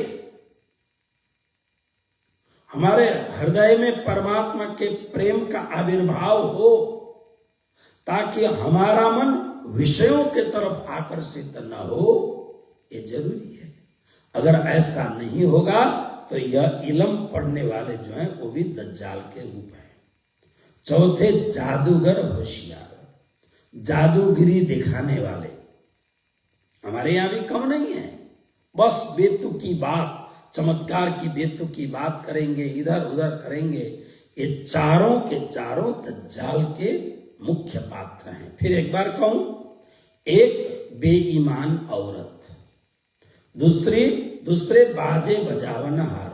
हमारे हृदय में परमात्मा के प्रेम का आविर्भाव हो, ताकि हमारा मन विषयों के तरफ आकर्षित न हो। ये जरूरी है। अगर ऐसा नहीं होगा तो यह इलम पढ़ने वाले जो हैं वो भी दज्जाल के रूप हैं। चौथे, जादूगर होशियार, जादूगिरी दिखाने वाले हमारे यहां भी कम नहीं है। बस बेतुकी बात, चमत्कार की बेतुकी बात करेंगे, इधर उधर करेंगे। ये चारों के चारों दज्जाल के मुख्य पात्र हैं। फिर एक बार कहूं, एक बेईमान औरत, दूसरे बाजे बजावनहार,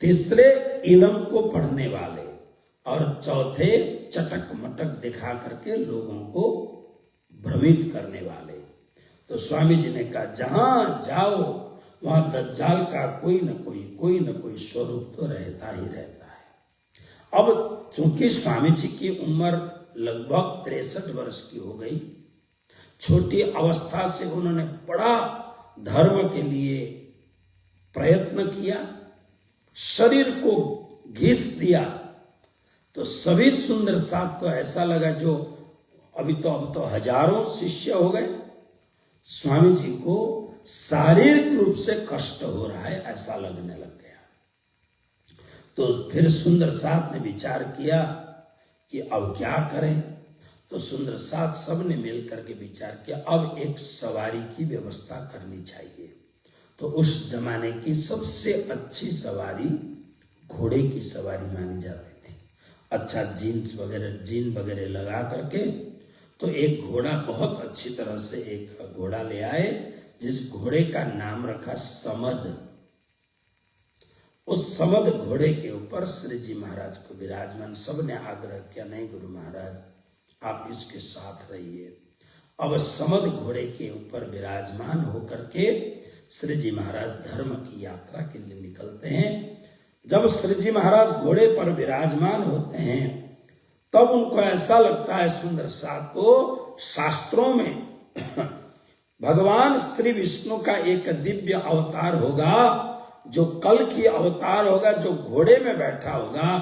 तीसरे इलम को पढ़ने वाले, और चौथे चटक मटक दिखा करके लोगों को भ्रमित करने वाले। तो स्वामी जी ने कहा, जहां जाओ वहां दज्जाल का कोई न कोई स्वरूप तो रहता ही रहता है। अब चूंकि स्वामी जी की उम्र लगभग 63 वर्ष की हो गई, छोटी अवस्था से उन्होंने बड़ा धर्म के लिए प्रयत्न किया, शरीर को घिस दिया। तो सभी सुंदर साथ को ऐसा लगा, जो अब तो हजारों शिष्य हो गए, स्वामी जी को शारीरिक रूप से कष्ट हो रहा है ऐसा लगने लग गया। तो फिर सुंदर साथ ने विचार किया कि अब क्या करें। तो सुंदर साथ सब ने मिल करके विचार किया, अब एक सवारी की व्यवस्था करनी चाहिए। तो उस जमाने की सबसे अच्छी सवारी घोड़े की सवारी मानी जाती थी। अच्छा जीन वगैरह लगा करके, तो एक घोड़ा बहुत अच्छी तरह से एक घोड़ा ले आए, जिस घोड़े का नाम रखा समद। उस समद घोड़े के ऊपर श्री जी महाराज को विराजमान, सबने आग्रह किया, नहीं गुरु महाराज आप इसके साथ रहिए। अब समद घोड़े के ऊपर विराजमान होकर के श्री जी महाराज धर्म की यात्रा के लिए निकलते हैं। जब श्री जी महाराज घोड़े पर विराजमान होते हैं, तब उनको ऐसा लगता है सुंदर साथ को, शास्त्रों में भगवान श्री विष्णु का एक दिव्य अवतार होगा, जो कल की अवतार होगा, जो घोड़े में बैठा होगा।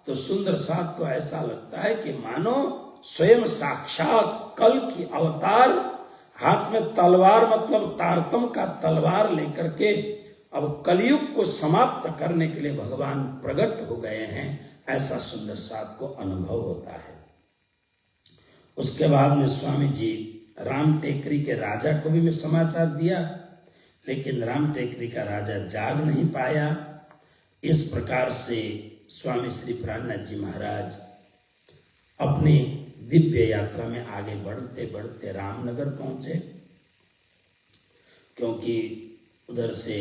तो सुंदर साथ को ऐसा लगता है कि मानो स्वयं साक्षात कल की अवतार, हाथ में तलवार, मतलब तारतम का तलवार लेकर के अब कलयुग को समाप्त करने के लिए भगवान प्रकट हो गए हैं, ऐसा सुंदर साथ को अनुभव होता है। उसके बाद में स्वामी जी राम टेकरी के राजा को भी समाचार दिया, लेकिन राम टेकरी का राजा जाग नहीं पाया। इस प्रकार से स्वामी श्री प्राणनाथ जी महाराज अपनी दिव्य यात्रा में आगे बढ़ते बढ़ते रामनगर पहुंचे, क्योंकि उधर से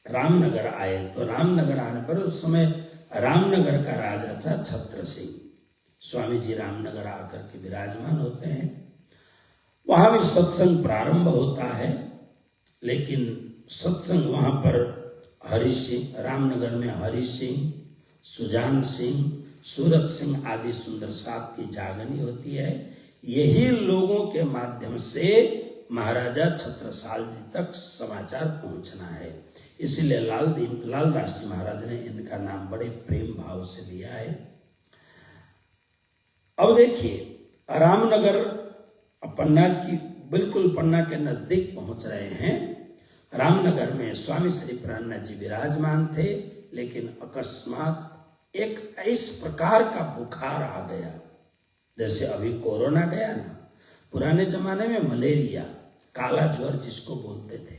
रामनगर आए। तो रामनगर आने पर उस समय रामनगर का राजा था छत्र सिंह। स्वामी जी रामनगर आकर के विराजमान होते हैं। वहां भी सत्संग प्रारंभ होता है, लेकिन सत्संग वहां पर हरि सिंह, रामनगर में हरि सिंह, सुजान सिंह, सूरत सिंह आदि सुंदर साथ की जागनी होती है। यही लोगों के माध्यम से महाराजा छत्रसाल जी तक समाचार पहुंचना है। इसीलिए लालदास जी महाराज ने इनका नाम बड़े प्रेम भाव से लिया है। अब देखिए, रामनगर पन्ना की बिल्कुल पन्ना के नजदीक पहुंच रहे हैं। रामनगर में स्वामी श्री प्राणनाथ जी विराजमान थे, लेकिन अकस्मात एक इस प्रकार का बुखार आ गया, जैसे अभी कोरोना गया ना, पुराने जमाने में मलेरिया, काला ज्वर जिसको बोलते थे,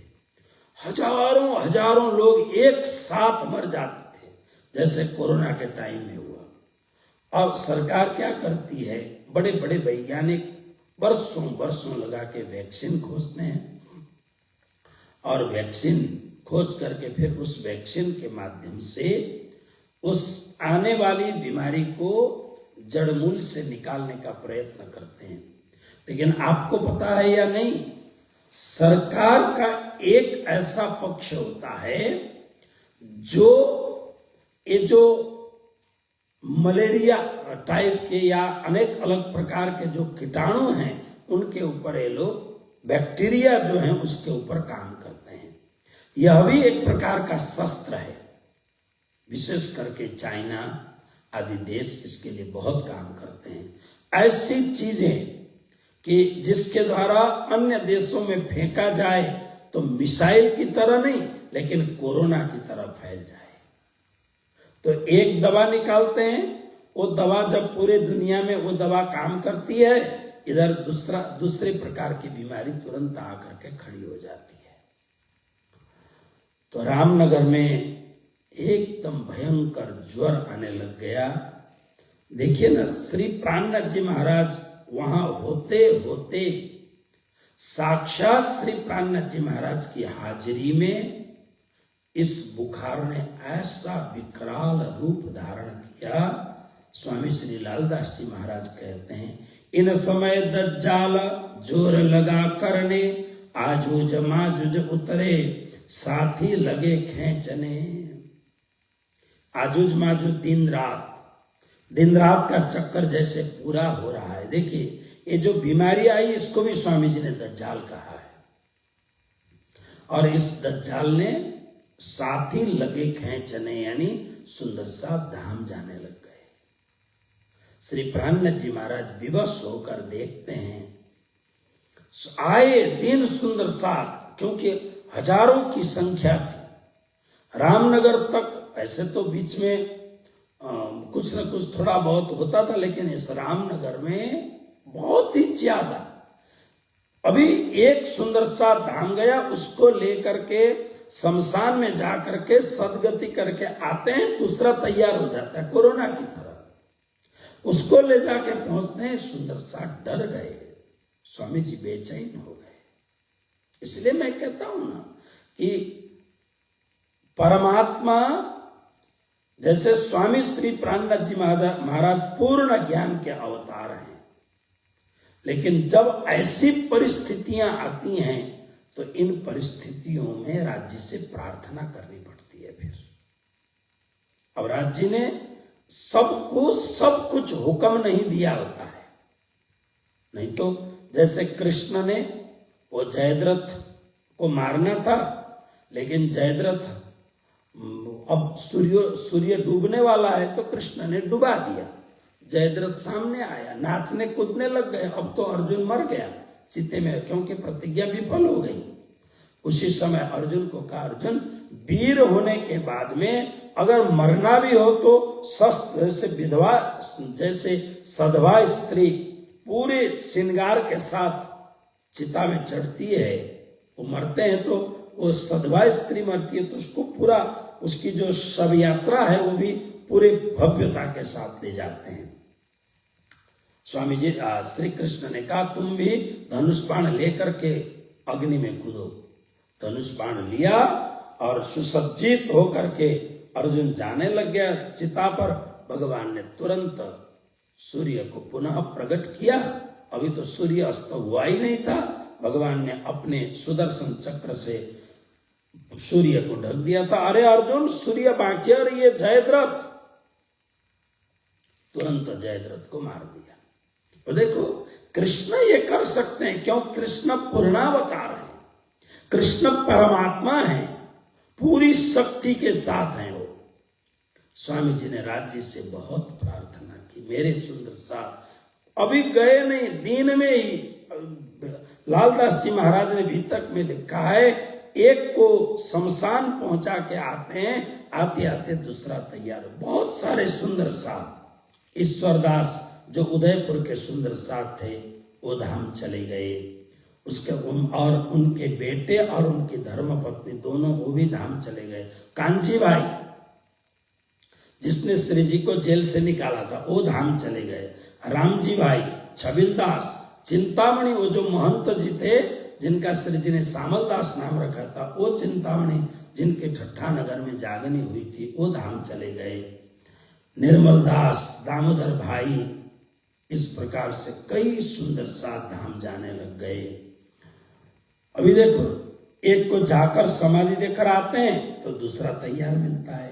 हजारों हजारों लोग एक साथ मर जाते थे, जैसे कोरोना के टाइम में हुआ। अब सरकार क्या करती है, बड़े बड़े वैज्ञानिक वर्षों वर्षों लगा के वैक्सीन खोजते हैं, और वैक्सीन खोज करके फिर उस वैक्सीन के माध्यम से उस आने वाली बीमारी को जड़मूल से निकालने का प्रयत्न करते हैं। लेकिन आपको पता है या नहीं, सरकार का एक ऐसा पक्ष होता है जो ये जो मलेरिया टाइप के या अनेक अलग प्रकार के जो कीटाणु हैं, उनके ऊपर ये लोग, बैक्टीरिया जो हैं उसके ऊपर काम करते हैं। यह भी एक प्रकार का शस्त्र है। विशेष करके चाइना आदि देश इसके लिए बहुत काम करते हैं। ऐसी चीजें कि जिसके द्वारा अन्य देशों में फेंका जाए तो मिसाइल की तरह नहीं, लेकिन कोरोना की तरह फैल जाए। तो एक दवा निकालते हैं, वो दवा जब पूरे दुनिया में वो दवा काम करती है, इधर दूसरे प्रकार की बीमारी तुरंत आकर के खड़ी हो जाती है। तो रामनगर में एकदम भयंकर ज्वर आने लग गया। देखिए ना, श्री प्राणनाथ जी महाराज वहां होते होते साक्षात श्री प्राणनाथ जी महाराज की हाजिरी में इस बुखार ने ऐसा विकराल रूप धारण किया। स्वामी श्री लालदास जी महाराज कहते हैं, इन समय दज्जाल जोर लगा करने, आजूज माजूज उतरे, साथी लगे खींचने। आजूज माजूज दिन रात का चक्कर जैसे पूरा हो रहा है। देखिए, ये जो बीमारी आई इसको भी स्वामी जी ने दज्जाल कहा है, और इस दज्जाल ने साथी लगे खींचने, यानी सुंदर सा धाम जाने लग गए। श्री प्राणनाथ जी महाराज विवश होकर देखते हैं, आए दिन सुंदर सा, क्योंकि हजारों की संख्या थी। रामनगर तक ऐसे तो बीच में कुछ न कुछ थोड़ा बहुत होता था, लेकिन इस रामनगर में बहुत ही ज्यादा। अभी एक सुंदर सा धाम गया, उसको लेकर के शमशान में जाकर के सदगति करके आते हैं, दूसरा तैयार हो जाता है कोरोना की तरह। उसको ले जाके पहुंचते हैं, सुंदर सा डर गए, स्वामी जी बेचैन हो गए। इसलिए मैं कहता हूं ना कि परमात्मा, जैसे स्वामी श्री प्राणनाथ जी महाराज पूर्ण ज्ञान के अवतार हैं, लेकिन जब ऐसी परिस्थितियां आती हैं तो इन परिस्थितियों में राज्य से प्रार्थना करनी पड़ती है। फिर अब राज्य ने सबको सब कुछ हुक्म नहीं दिया होता है, नहीं तो जैसे कृष्ण ने वो जयद्रथ को मारना था, लेकिन जयद्रथ अब सूर्य डूबने वाला है तो कृष्ण ने डुबा दिया। जयद्रथ सामने आया, नाचने कूदने लग गए। अब तो अर्जुन मर गया चित्ते में, क्योंकि प्रतिज्ञा विफल हो गई। उसी समय अर्जुन को कहा, अर्जुन वीर होने के बाद में अगर मरना भी हो तो शस्त्र से विधवा, जैसे सधवा स्त्री पूरे श्रृंगार के साथ चिता में चढ़ती है, वो मरते हैं तो वो सधवा स्त्री मरती है तो उसको पूरा, उसकी जो शव यात्रा है वो भी पूरे भव्यता के साथ ले जाते हैं। स्वामी जी श्री कृष्ण ने कहा, तुम भी धनुष बाण लेकर के अग्नि में कूदो। धनुष बाण लिया और सुसज्जित होकर के अर्जुन जाने लग गया चिता पर। भगवान ने तुरंत सूर्य को पुनः प्रकट किया। अभी तो सूर्य अस्त हुआ ही नहीं था, भगवान ने अपने सुदर्शन चक्र से सूर्य को ढक दिया था। अरे अर्जुन, सूर्य बाकी और ये जयद्रथ, तुरंत जयद्रथ को मार दिया। तो देखो, कृष्ण ये कर सकते हैं, क्यों? कृष्ण पूर्णावतार है, कृष्ण परमात्मा है, पूरी शक्ति के साथ हैं वो। स्वामी जी ने राज्य से बहुत प्रार्थना की, मेरे सुंदर साथ अभी गए नहीं, दिन में ही लालदास जी महाराज ने भीतक में लिखा है, एक को शमशान पहुंचा के आते हैं, आते आते दूसरा तैयार। बहुत सारे सुंदर साथ, ईश्वरदास जो उदयपुर के सुंदर साथ थे वो धाम चले गए, उसके और उनके बेटे और उनकी धर्मपत्नी दोनों वो भी धाम चले गए। कांजी भाई जिसने श्री जी को जेल से निकाला था वो धाम चले गए। रामजी भाई, छबिलदास, चिंतामणि, वो जो महंत जी थे जिनका श्री जी ने सामलदास नाम रखा था, वो चिंतामणि जिनके ठट्ठा नगर में जागनी हुई थी वो धाम चले गए। निर्मल दास, दामोदर भाई, इस प्रकार से कई सुंदर साथ धाम जाने लग गए। अभी देखो, एक को जाकर समाधि देकर आते हैं तो दूसरा तैयार मिलता है।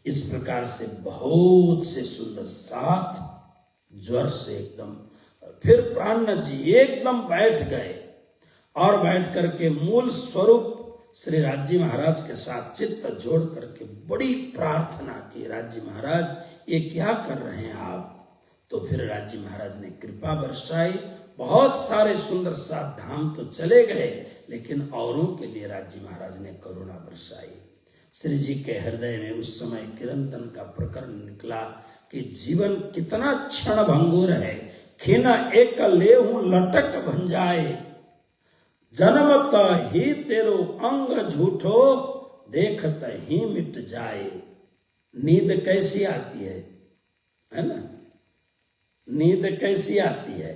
इस प्रकार से बहुत से सुंदर साथ ज्वर से एकदम, फिर प्राणनाथ जी एकदम बैठ गए और बैठ करके मूल स्वरूप श्री राज्य महाराज के साथ चित्त जोड़ करके बड़ी प्रार्थना की, राज्य महाराज ये क्या कर रहे हैं आप? तो फिर राज्य महाराज ने कृपा बरसाई। बहुत सारे सुंदर साथ धाम तो चले गए, लेकिन औरों के लिए राज्य महाराज ने करुणा बरसाई। श्री जी के हृदय में उस समय किरंतन का प्रकरण निकला कि जीवन कितना क्षण भंगुर है, खिन एक लेहू लटक भंजाए, जन्मत ही तेरो अंग झूठो, देखत ही मिट जाए। नींद कैसी आती है ना? नींद कैसी आती है?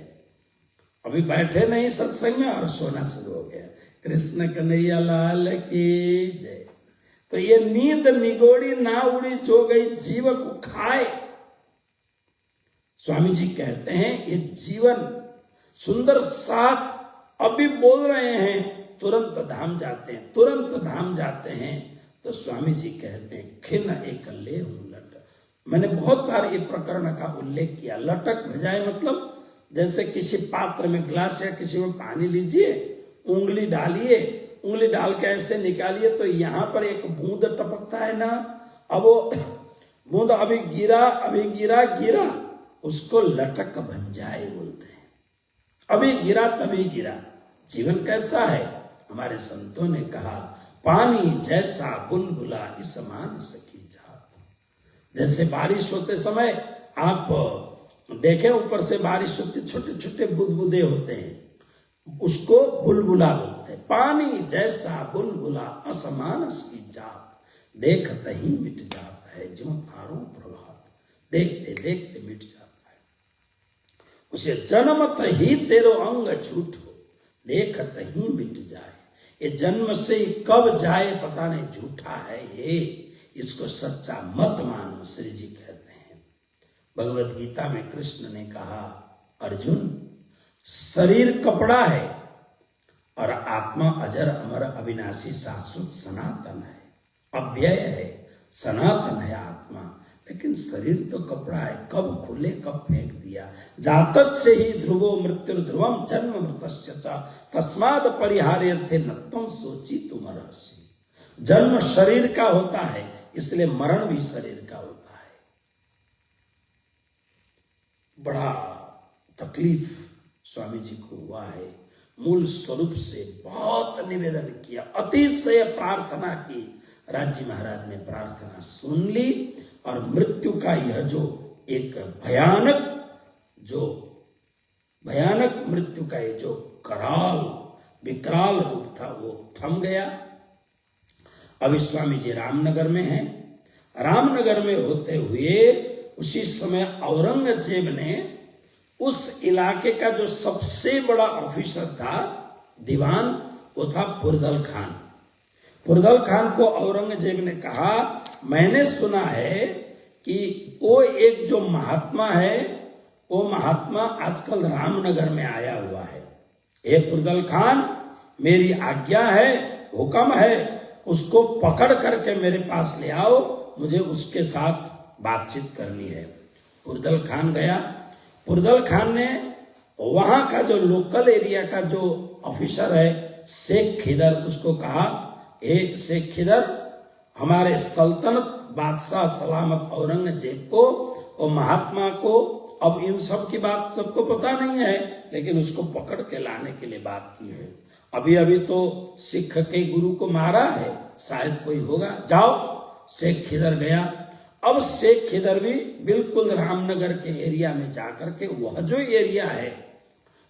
अभी बैठे नहीं सत्संग में और सोना शुरू हो गया। कृष्ण कन्हैया लाल की जय। तो ये नींद निगोड़ी ना उड़ी जो गई जीव को खाए। स्वामी जी कहते हैं ये जीवन सुंदर साथ अभी बोल रहे हैं, तुरंत धाम जाते हैं, तुरंत धाम जाते हैं। तो स्वामी जी कहते हैं खिन एक लेहू लटक। मैंने बहुत बार ये प्रकरण का उल्लेख किया। लटक भजाए मतलब जैसे किसी पात्र में ग्लास या किसी में पानी लीजिए, उंगली डालिए, उंगली डाल के ऐसे निकालिए तो यहां पर एक बूंद टपकता है ना, अब वो बूंद अभी गिरा अभी गिरा गिरा, उसको लटक भंजाए बोलते हैं। अभी गिरा तभी गिरा। जीवन कैसा है? हमारे संतों ने कहा पानी जैसा बुलबुला इस मान सकी जात। जैसे बारिश होते समय आप देखें, ऊपर से बारिश होती, छोटे छोटे बुदबुदे होते हैं, उसको बुलबुला बोलते हैं। पानी जैसा बुलबुला असमानस की जात, देखत ही मिट जाता है जो तारों प्रभात, देखते देखते मिट जाता है। उसे जन्मत ही तेरो अंग झूठो, देखत ही मिट जाए। ये जन्म से ही कब जाए पता नहीं, झूठा है ये, इसको सच्चा मत मानो। श्री जी कहते हैं भगवत गीता में कृष्ण ने कहा अर्जुन, शरीर कपड़ा है और आत्मा अजर अमर अविनाशी शाश्वत सनातन है, अव्यय है, सनातन है आत्मा। लेकिन शरीर तो कपड़ा है, कब खुले कब फेंक दिया। जातस्य ही ध्रुवो मृत्यु ध्रुवम जन्म मृतस्य च, तस्माद परिहार्यर्थे न तुम सोची तुम रहसी। जन्म शरीर का होता है, इसलिए मरण भी शरीर का होता है। बड़ा तकलीफ स्वामी जी को हुआ है। मूल स्वरूप से बहुत निवेदन किया, अतिशय प्रार्थना की। राज्य महाराज ने प्रार्थना सुन ली और मृत्यु का यह जो एक भयानक मृत्यु का ये जो कराल विकराल रूप था वो थम गया। अभी स्वामी जी रामनगर में हैं। रामनगर में होते हुए उसी समय औरंगजेब ने उस इलाके का जो सबसे बड़ा ऑफिसर था, दीवान, वो था पुरदल खान। पुरदल खान को औरंगजेब ने कहा मैंने सुना है कि वो एक जो महात्मा है, वो महात्मा आजकल रामनगर में आया हुआ है। हे पुरदल खान, मेरी आज्ञा है, हुक्म है, उसको पकड़ करके मेरे पास ले आओ, मुझे उसके साथ बातचीत करनी है। पुरदल खान गया। पुरदल खान ने वहां का जो लोकल एरिया का जो ऑफिसर है शेख खिदर, उसको कहा, ए शेख खिदर, हमारे सल्तनत बादशाह सलामत औरंगजेब को और महात्मा को, अब इन सब की बात सबको पता नहीं है, लेकिन उसको पकड़ के लाने के लिए बात की है। अभी अभी तो सिख के गुरु को मारा है, शायद कोई होगा, जाओ। शेख खिदर गया। अब शेख खिदर भी बिल्कुल रामनगर के एरिया में जाकर के, वह जो एरिया है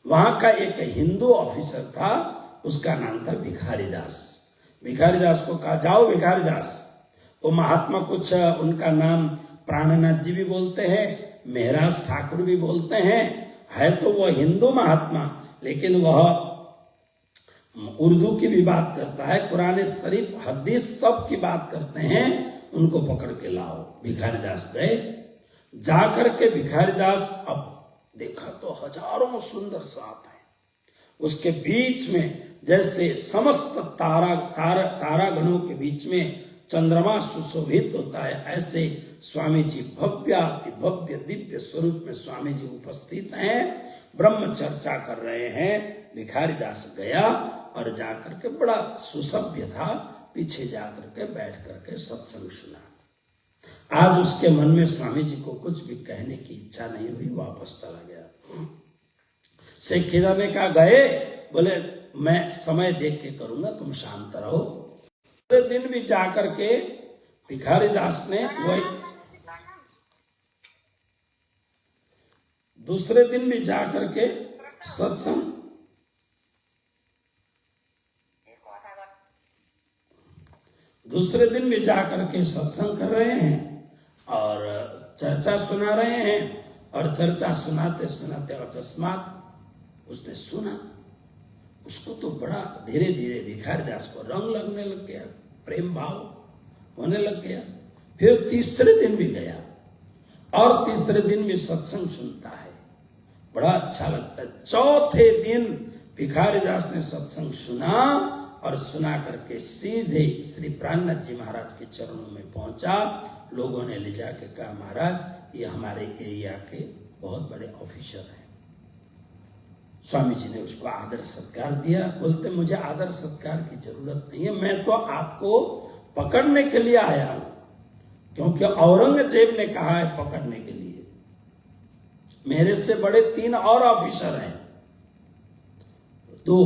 वहां का एक हिंदू ऑफिसर था, उसका नाम था भिखारी दास। भिखारी दास को कहा, जाओ भिखारी दास। वो महात्मा कुछ उनका नाम प्राणनाथ जी भी बोलते हैं, मेहराज ठाकुर भी बोलते हैं, है तो वह हिंदू महात्मा, लेकिन वह उर्दू की भी बात करता है, कुरान शरीफ हदीस सब की बात करते हैं। उनको पकड़ के लाओ। भिखारी दास गए। जाकर के भिखारी दास, अब देखा तो हजारों सुंदर सांप है, उसके बीच में जैसे समस्त तारागणों के बीच में चंद्रमा सुशोभित होता है, ऐसे स्वामी जी भव्य भव्य दिव्य स्वरूप में स्वामी जी उपस्थित हैं, ब्रह्म चर्चा कर रहे हैं। भिखारी दास गया और जाकर के, बड़ा सुसभ्य था, पीछे जाकर के बैठ करके सत्संग सुना। आज उसके मन में स्वामी जी को कुछ भी कहने की इच्छा नहीं हुई, वापस चला गया। शेख खिदर ने कहा, गए? बोले मैं समय देख के करूंगा, तुम शांत रहो। दूसरे दिन भी जाकर के भिखारी दास ने वही, दूसरे दिन भी जाकर के सत्संग, दूसरे दिन भी जाकर के सत्संग कर रहे हैं और चर्चा सुना रहे हैं। और चर्चा सुनाते सुनाते अकस्मात उसने सुना, उसको तो बड़ा धीरे धीरे भिखारी दास को रंग लगने लग गया, प्रेम भाव होने लग गया। फिर तीसरे दिन भी गया और तीसरे दिन भी सत्संग सुनता है, बड़ा अच्छा लगता है। चौथे दिन भिखारी दास ने सत्संग सुना और सुना करके सीधे श्री प्राणनाथ जी महाराज के चरणों में पहुंचा। लोगों ने ले जाके कहा, महाराज ये हमारे एरिया के बहुत बड़े ऑफिसर हैं। स्वामी जी ने उसको आदर सत्कार दिया। बोलते, मुझे आदर सत्कार की जरूरत नहीं है, मैं तो आपको पकड़ने के लिए आया हूं, क्योंकि औरंगजेब ने कहा है पकड़ने के लिए। मेरे से बड़े 3 और ऑफिसर हैं, 2,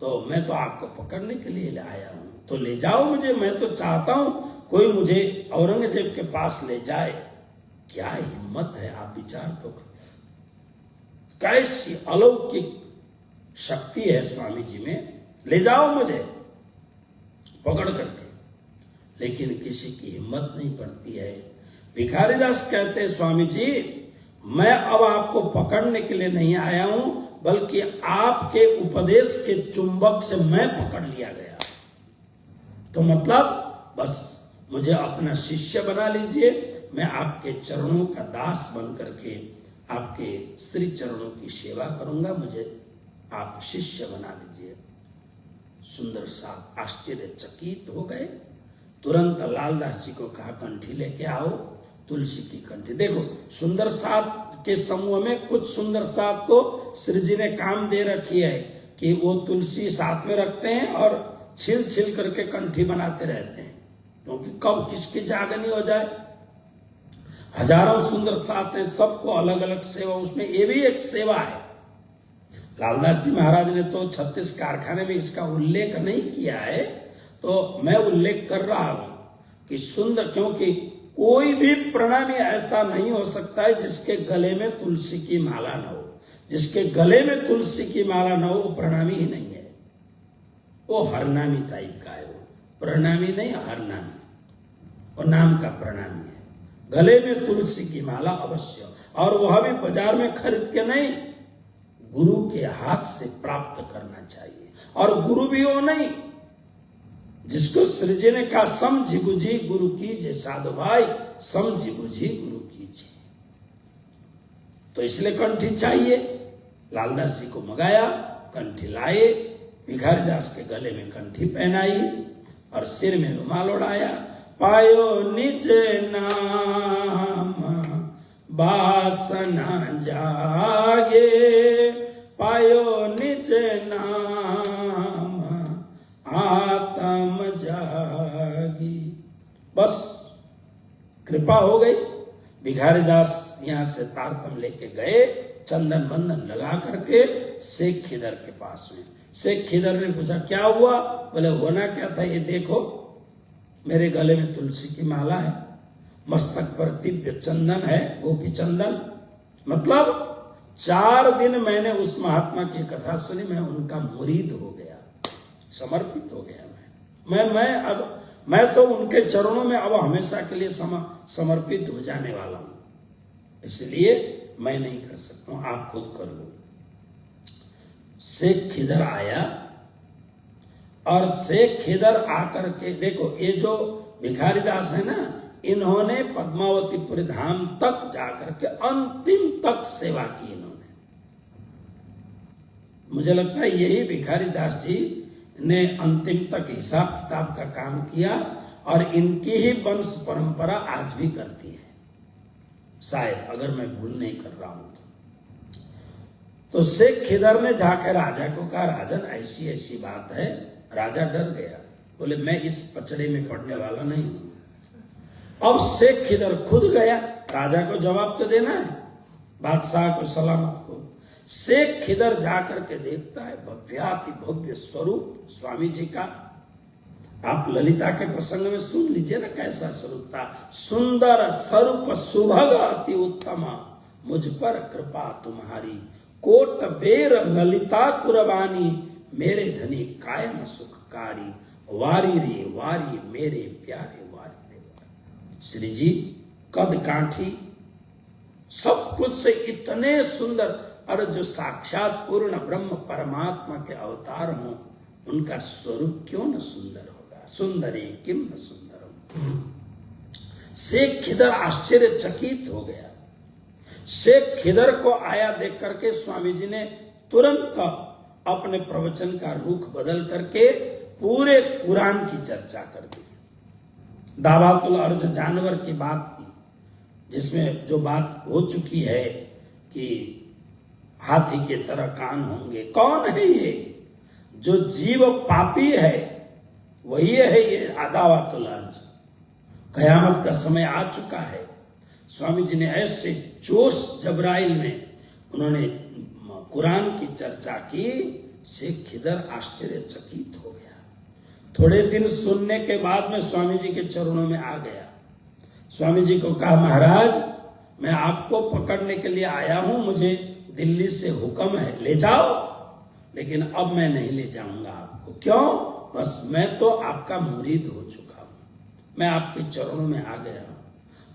तो मैं तो आपको पकड़ने के लिए आया हूं, तो ले जाओ मुझे। मैं तो चाहता हूं कोई मुझे औरंगजेब के पास ले जाए। क्या हिम्मत है, आप विचार तो, कैसी अलौकिक शक्ति है स्वामी जी में। ले जाओ मुझे पकड़ करके, लेकिन किसी की हिम्मत नहीं पड़ती है। भिखारी दास कहते हैं, स्वामी जी मैं अब आपको पकड़ने के लिए नहीं आया हूं, बल्कि आपके उपदेश के चुंबक से मैं पकड़ लिया गया। तो मतलब बस मुझे अपना शिष्य बना लीजिए, मैं आपके चरणों का दास बन करके आपके श्री चरणों की सेवा करूंगा, मुझे आप शिष्य बना लीजिए। सुंदर साहब आश्चर्यचकित हो गए। तुरंत लालदास जी को कहा, कंठी लेके आओ, तुलसी की कंठी। देखो सुंदर साहब के समूह में कुछ सुंदर साहब को श्री जी ने काम दे रखी है कि वो तुलसी साथ में रखते हैं और छिल छिल करके कंठी बनाते रहते हैं, क्योंकि कब किसकी जागनी हो जाए। हजारों सुंदर साथ हैं, सबको अलग अलग सेवा, उसमें ये भी एक सेवा है। लालदास जी महाराज ने तो 36 कारखाने में इसका उल्लेख नहीं किया है, तो मैं उल्लेख कर रहा हूं कि सुंदर, क्योंकि कोई भी प्रणामी ऐसा नहीं हो सकता है जिसके गले में तुलसी की माला न हो। जिसके गले में तुलसी की माला न हो वो प्रणामी ही नहीं है, वो हरनामी टाइप का है। वो प्रणामी नहीं, हरनामी, वो नाम का प्रणामी है। गले में तुलसी की माला अवश्य, और वह भी बाजार में खरीद के नहीं, गुरु के हाथ से प्राप्त करना चाहिए। और गुरु भी वो नहीं जिसको श्री जी ने कहा, समझी बुझी गुरु कीजिए साधु भाई, समझी बुझी गुरु कीजिए। तो इसलिए कंठी चाहिए। लालदास जी को मंगाया, कंठी लाए, भिखारी दास के गले में कंठी पहनाई और सिर में रुमाल उड़ाया। पायो निज नाम वासना जागे पायो निज नाम आत्म जागी। बस कृपा हो गई। भिखारीदास यहां से तारतम लेके गए, चंदन बंदन लगा करके शेख खिदर के पास में। शेख खिदर ने पूछा क्या हुआ? बोले होना क्या था, ये देखो मेरे गले में तुलसी की माला है, मस्तक पर दिव्य चंदन है, गोपी चंदन। मतलब 4 दिन मैंने उस महात्मा की कथा सुनी, मैं उनका मुरीद हो गया, समर्पित हो गया। मैं तो उनके चरणों में अब हमेशा के लिए समर्पित हो जाने वाला हूं। इसलिए मैं नहीं कर सकता हूं, आप खुद कर लो। शेख खिदर आया और शेख खिदर आकर के देखो, ये जो भिखारीदास है ना, इन्होंने पद्मावतीपुर धाम तक जाकर के अंतिम तक सेवा की इन्होंने। मुझे लगता है यही भिखारीदास जी ने अंतिम तक हिसाब किताब का काम किया और इनकी ही वंश परंपरा आज भी करती है शायद, अगर मैं भूल नहीं कर रहा हूं तो शेख खिदर ने जाकर राजा को कहा, राजन ऐसी ऐसी बात है। राजा डर गया, बोले मैं इस पचड़े में पड़ने वाला नहीं हूं। अब शेख खिदर खुद गया, राजा को जवाब तो देना है, बादशाह को, सलामत को। शेख खिदर जाकर के देखता है भव्याति भव्य स्वरूप स्वामी जी का। आप ललिता के प्रसंग में सुन लीजिए ना कैसा स्वरूप था। सुंदर स्वरूप सुभग अति उत्तम, मुझ पर कृपा तुम्हारी, कोट बेर ललिता कुरबानी, मेरे धनी कायम सुखकारी, वारी रे वारी मेरे प्यारे वारी रे। श्री जी कद काठी, सब कुछ से इतने सुंदर, और जो साक्षात पूर्ण ब्रह्म परमात्मा के अवतार हो, उनका स्वरूप क्यों न सुंदर होगा। सुंदरी किम न सुंदरम। शेख खिदर आश्चर्यचकित हो गया। शेख खिदर को आया देख करके स्वामी जी ने तुरंत अपने प्रवचन का रुख बदल करके पूरे कुरान की चर्चा कर दी। दावातुल अर्ज जानवर की बात की, जिसमें जो बात हो चुकी है कि हाथी के तरह कान होंगे। कौन है ये? जो जीव पापी है वही है ये दावातुल अर्ज। कयामत का समय आ चुका है। स्वामी जी ने ऐसे जोश जबराइल में उन्होंने कुरान की चर्चा की, शेख खिदर आश्चर्यचकित हो गया। थोड़े दिन सुनने के बाद में स्वामी जी के चरणों में आ गया। स्वामी जी को कहा, महाराज मैं आपको पकड़ने के लिए आया हूं, मुझे दिल्ली से हुक्म है, ले जाओ, लेकिन अब मैं नहीं ले जाऊंगा आपको। क्यों? बस मैं तो आपका मुरीद हो चुका हूं, मैं आपके चरणों में आ गया हूं,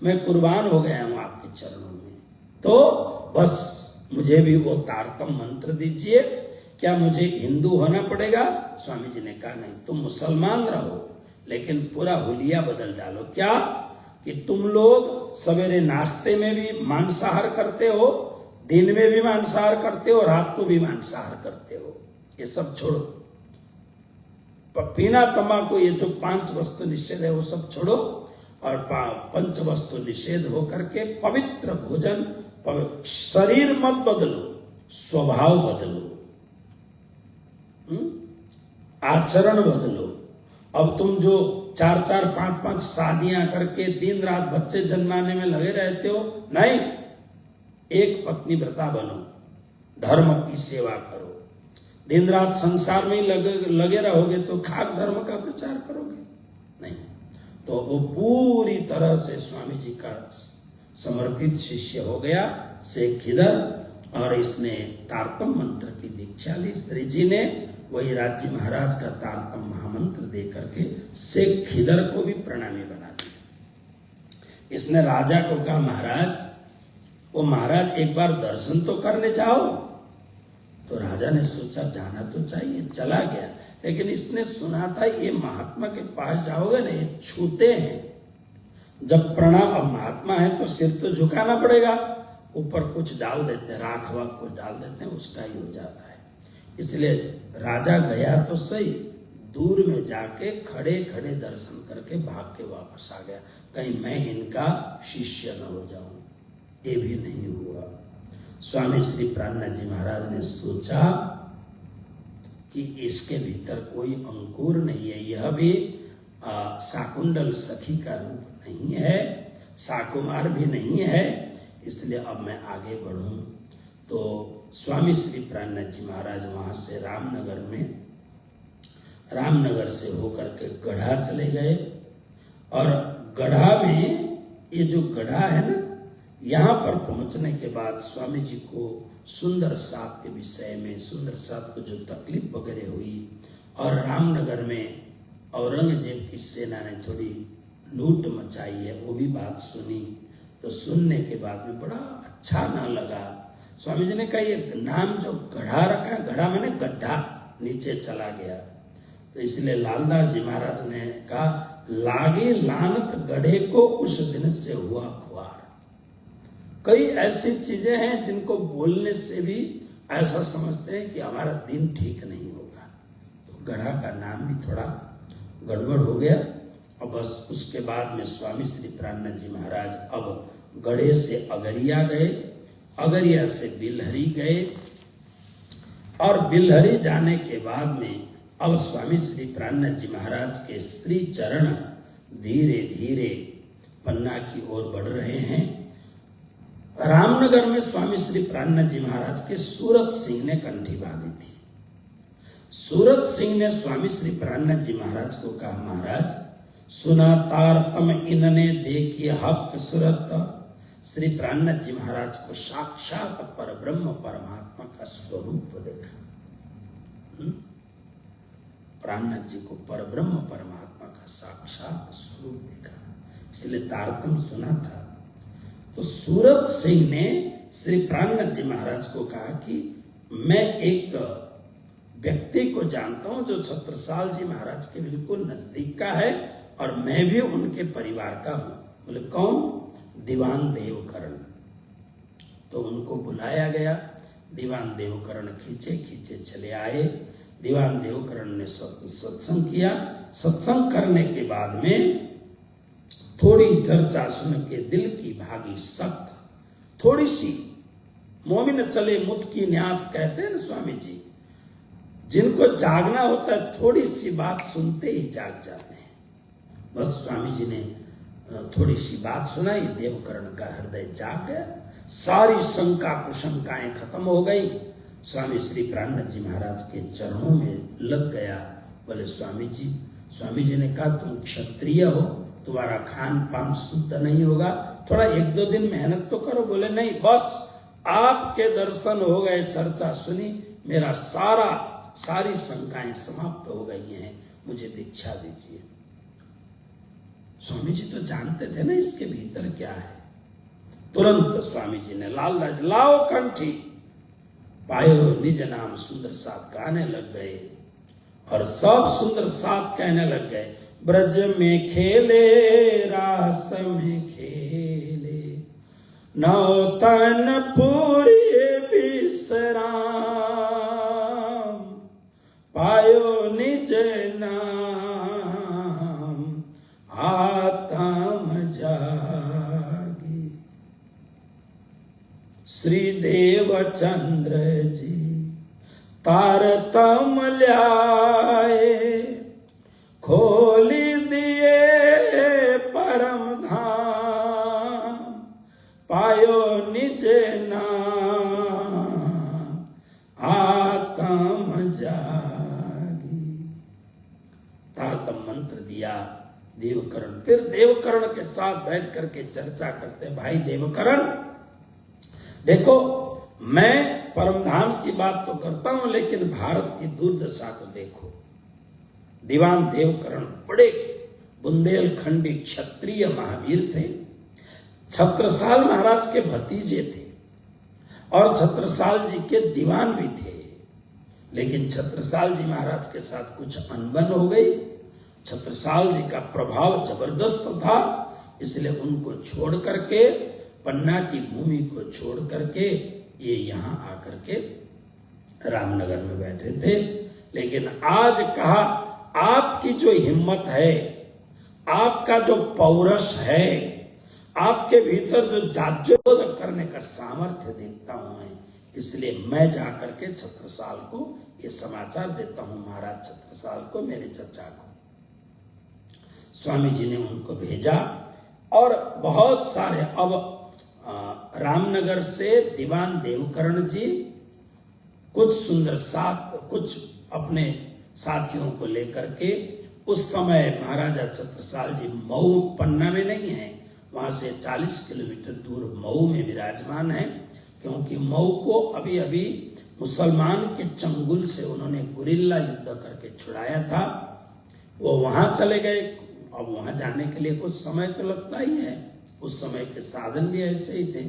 मैं कुर्बान हो गया हूं आपके चरणों में। तो बस मुझे भी वो तारतम मंत्र दीजिए। क्या मुझे हिंदू होना पड़ेगा? स्वामी जी ने कहा नहीं, तुम मुसलमान रहो, लेकिन पूरा हुलिया बदल डालो। क्या कि तुम लोग सवेरे नाश्ते में भी मांसाहार करते हो, दिन में भी मांसाहार करते हो, रात को भी मांसाहार करते हो। ये सब छोड़ो, पीना तंबाकू, ये जो 5 वस्तु निषेध है वो सब छोड़ो, और 5 वस्तु निषेध होकर के पवित्र भोजन, शरीर मत बदलो, स्वभाव बदलो, आचरण बदलो। अब तुम जो 4-4, 5-5 शादियां करके दिन रात बच्चे जन्माने में लगे रहते हो, नहीं, एक पत्नी व्रता बनो, धर्म की सेवा करो। दिन रात संसार में ही लगे रहोगे तो खाक धर्म का प्रचार करोगे नहीं। तो वो पूरी तरह से स्वामी जी का समर्पित शिष्य हो गया शेख खिदर, और इसने तारतम मंत्र की दीक्षा ली। श्री जी ने वही राज्य महाराज का तारतम महामंत्र दे करके शेख खिदर को भी प्रणामी बना दिया। इसने राजा को कहा, महाराज, वो महाराज एक बार दर्शन तो करने जाओ। तो राजा ने सोचा जाना तो चाहिए, चला गया। लेकिन इसने सुना था ये महात्मा के पास जाओगे ना, ये छूते हैं, जब प्रणाम, अब महात्मा है तो सिर तो झुकाना पड़ेगा, ऊपर कुछ डाल देते हैं, राख वाख कुछ डाल देते हैं, उसका ही हो जाता है। इसलिए राजा गया तो सही, दूर में जाके खड़े खड़े दर्शन करके भाग के वापस आ गया, कहीं मैं इनका शिष्य न हो जाऊं। ये भी नहीं हुआ। स्वामी श्री प्राणनाथ जी महाराज ने सोचा कि इसके भीतर कोई अंकुर नहीं है, यह भी शाकुंडल सखी का रूप नहीं है, शाकुमार भी नहीं है, इसलिए अब मैं आगे बढ़ूं। तो स्वामी श्री प्राणनाथ जी महाराज वहां से रामनगर से होकर के गढ़ा चले गए। और गढ़ा में, ये जो गढ़ा है ना, यहाँ पर पहुंचने के बाद स्वामी जी को सुंदर साहब के विषय में, सुंदर साहब को जो तकलीफ वगैरह हुई और रामनगर में औरंगजेब की सेना ने थोड़ी लूट मचाई है, वो भी बात सुनी। तो सुनने के बाद में बड़ा अच्छा ना लगा। स्वामी जी ने कहा ये नाम जो गढ़ा रखा है, गढ़ा माने गड्ढा, नीचे चला गया। तो इसलिए लालदास जी महाराज ने कहा लागे लानत गढ़े को उस दिन से हुआ खुआर। कई ऐसी चीजें हैं जिनको बोलने से भी ऐसा समझते हैं कि हमारा दिन ठीक नहीं होगा। तो गढ़ा का नाम भी थोड़ा गड़बड़ हो गया। और बस उसके बाद में स्वामी श्री प्राणनाथ जी महाराज अब गढ़े से अगरिया गए, अगरिया से बिलहरी गए, और बिलहरी जाने के बाद में अब स्वामी श्री प्राणनाथ जी महाराज के श्री चरण धीरे धीरे पन्ना की ओर बढ़ रहे हैं। रामनगर में स्वामी श्री प्राणनाथ जी महाराज के सूरत सिंह ने कंठी बांधी थी। सूरत सिंह ने स्वामी श्री प्राणनाथ जी महाराज को कहा, महाराज सुना तारतम इनने देखिए हक सूरत। श्री प्राणनाथ जी महाराज को साक्षात पर ब्रह्म परमात्मा का स्वरूप देखा। प्राणनाथ जी को पर ब्रह्म परमात्मा का साक्षात स्वरूप देखा, इसलिए तारतम सुना था। तो सूरत सिंह ने श्री प्राणनाथ जी महाराज को कहा कि मैं एक व्यक्ति को जानता हूं जो छत्रसाल जी महाराज के बिल्कुल नजदीक का है और मैं भी उनके परिवार का हूं। बोले कौन? दीवान देवकरण। तो उनको बुलाया गया। दीवान देवकरण खींचे खींचे चले आए। दीवान देवकरण ने सत्संग किया। सत्संग करने के बाद में थोड़ी चर्चा सुन के दिल की भागी सख्त, थोड़ी सी मोमिन चले मुत की न्यात कहते हैं ना स्वामी जी, जिनको जागना होता है थोड़ी सी बात सुनते ही जाग जाते हैं। बस स्वामी जी ने थोड़ी सी बात सुनाई, देवकरण का हृदय जाग गया, सारी शंका कुशंकाएं खत्म हो गई। स्वामी श्री प्राणनाथ जी महाराज के चरणों में लग गया। बोले स्वामी जी ने कहा तुम क्षत्रिय हो, तुम्हारा खान पान शुद्ध नहीं होगा, थोड़ा 1-2 दिन मेहनत तो करो। बोले नहीं, बस आपके दर्शन हो गए, चर्चा सुनी, मेरा सारी शंकाएं समाप्त हो गई हैं, मुझे दीक्षा दीजिए। स्वामी जी तो जानते थे ना इसके भीतर क्या है। तुरंत स्वामी जी ने लालदास लाओ कंठी पायो निज नाम सुंदर साथ गाने लग गए और सब सुंदर साथ कहने लग गए। ब्रज में खेले रास में खेले नौतन पूरी विश्राम पायो निज नाम आत्म जागी। श्री देवचंद्र जी तारतम ल्याए खोली दिए परम धाम पायो निज नाम आत्म जागी। तारतम मंत्र दिया देवकरण। फिर देवकरण के साथ बैठ करके चर्चा करते, भाई देवकरण देखो मैं परमधाम की बात तो करता हूं लेकिन भारत की दुर्दशा को देखो। दीवान देवकरण बड़े बुंदेलखंडी क्षत्रिय महावीर थे, छत्रसाल महाराज के भतीजे थे और छत्रसाल जी के दीवान भी थे। लेकिन छत्रसाल जी महाराज के साथ कुछ अनबन हो गई। छत्रसाल जी का प्रभाव जबरदस्त था, इसलिए उनको छोड़ करके, पन्ना की भूमि को छोड़ करके ये यहाँ आकर के रामनगर में बैठे थे। लेकिन आज कहा आपकी जो हिम्मत है, आपका जो पौरुष है, आपके भीतर जो जाज्योद करने करने का सामर्थ्य देखता हूं मैं, इसलिए मैं जाकर के छत्रसाल को ये समाचार देता हूं, महाराज छत्रसाल को, मेरे चचा को। स्वामी जी ने उनको भेजा और बहुत सारे, अब रामनगर से दीवान देवकरण जी कुछ सुंदर साथ कुछ अपने साथियों को लेकर के, उस समय महाराजा छत्रसाल जी मऊ पन्ना में नहीं है, वहां से 40 किलोमीटर दूर मऊ में विराजमान है, क्योंकि मऊ को अभी अभी मुसलमान के चंगुल से उन्होंने गुरिल्ला युद्ध करके छुड़ाया था। वो वहां चले गए। अब वहां जाने के लिए कुछ समय तो लगता ही है, उस समय के साधन भी ऐसे ही थे,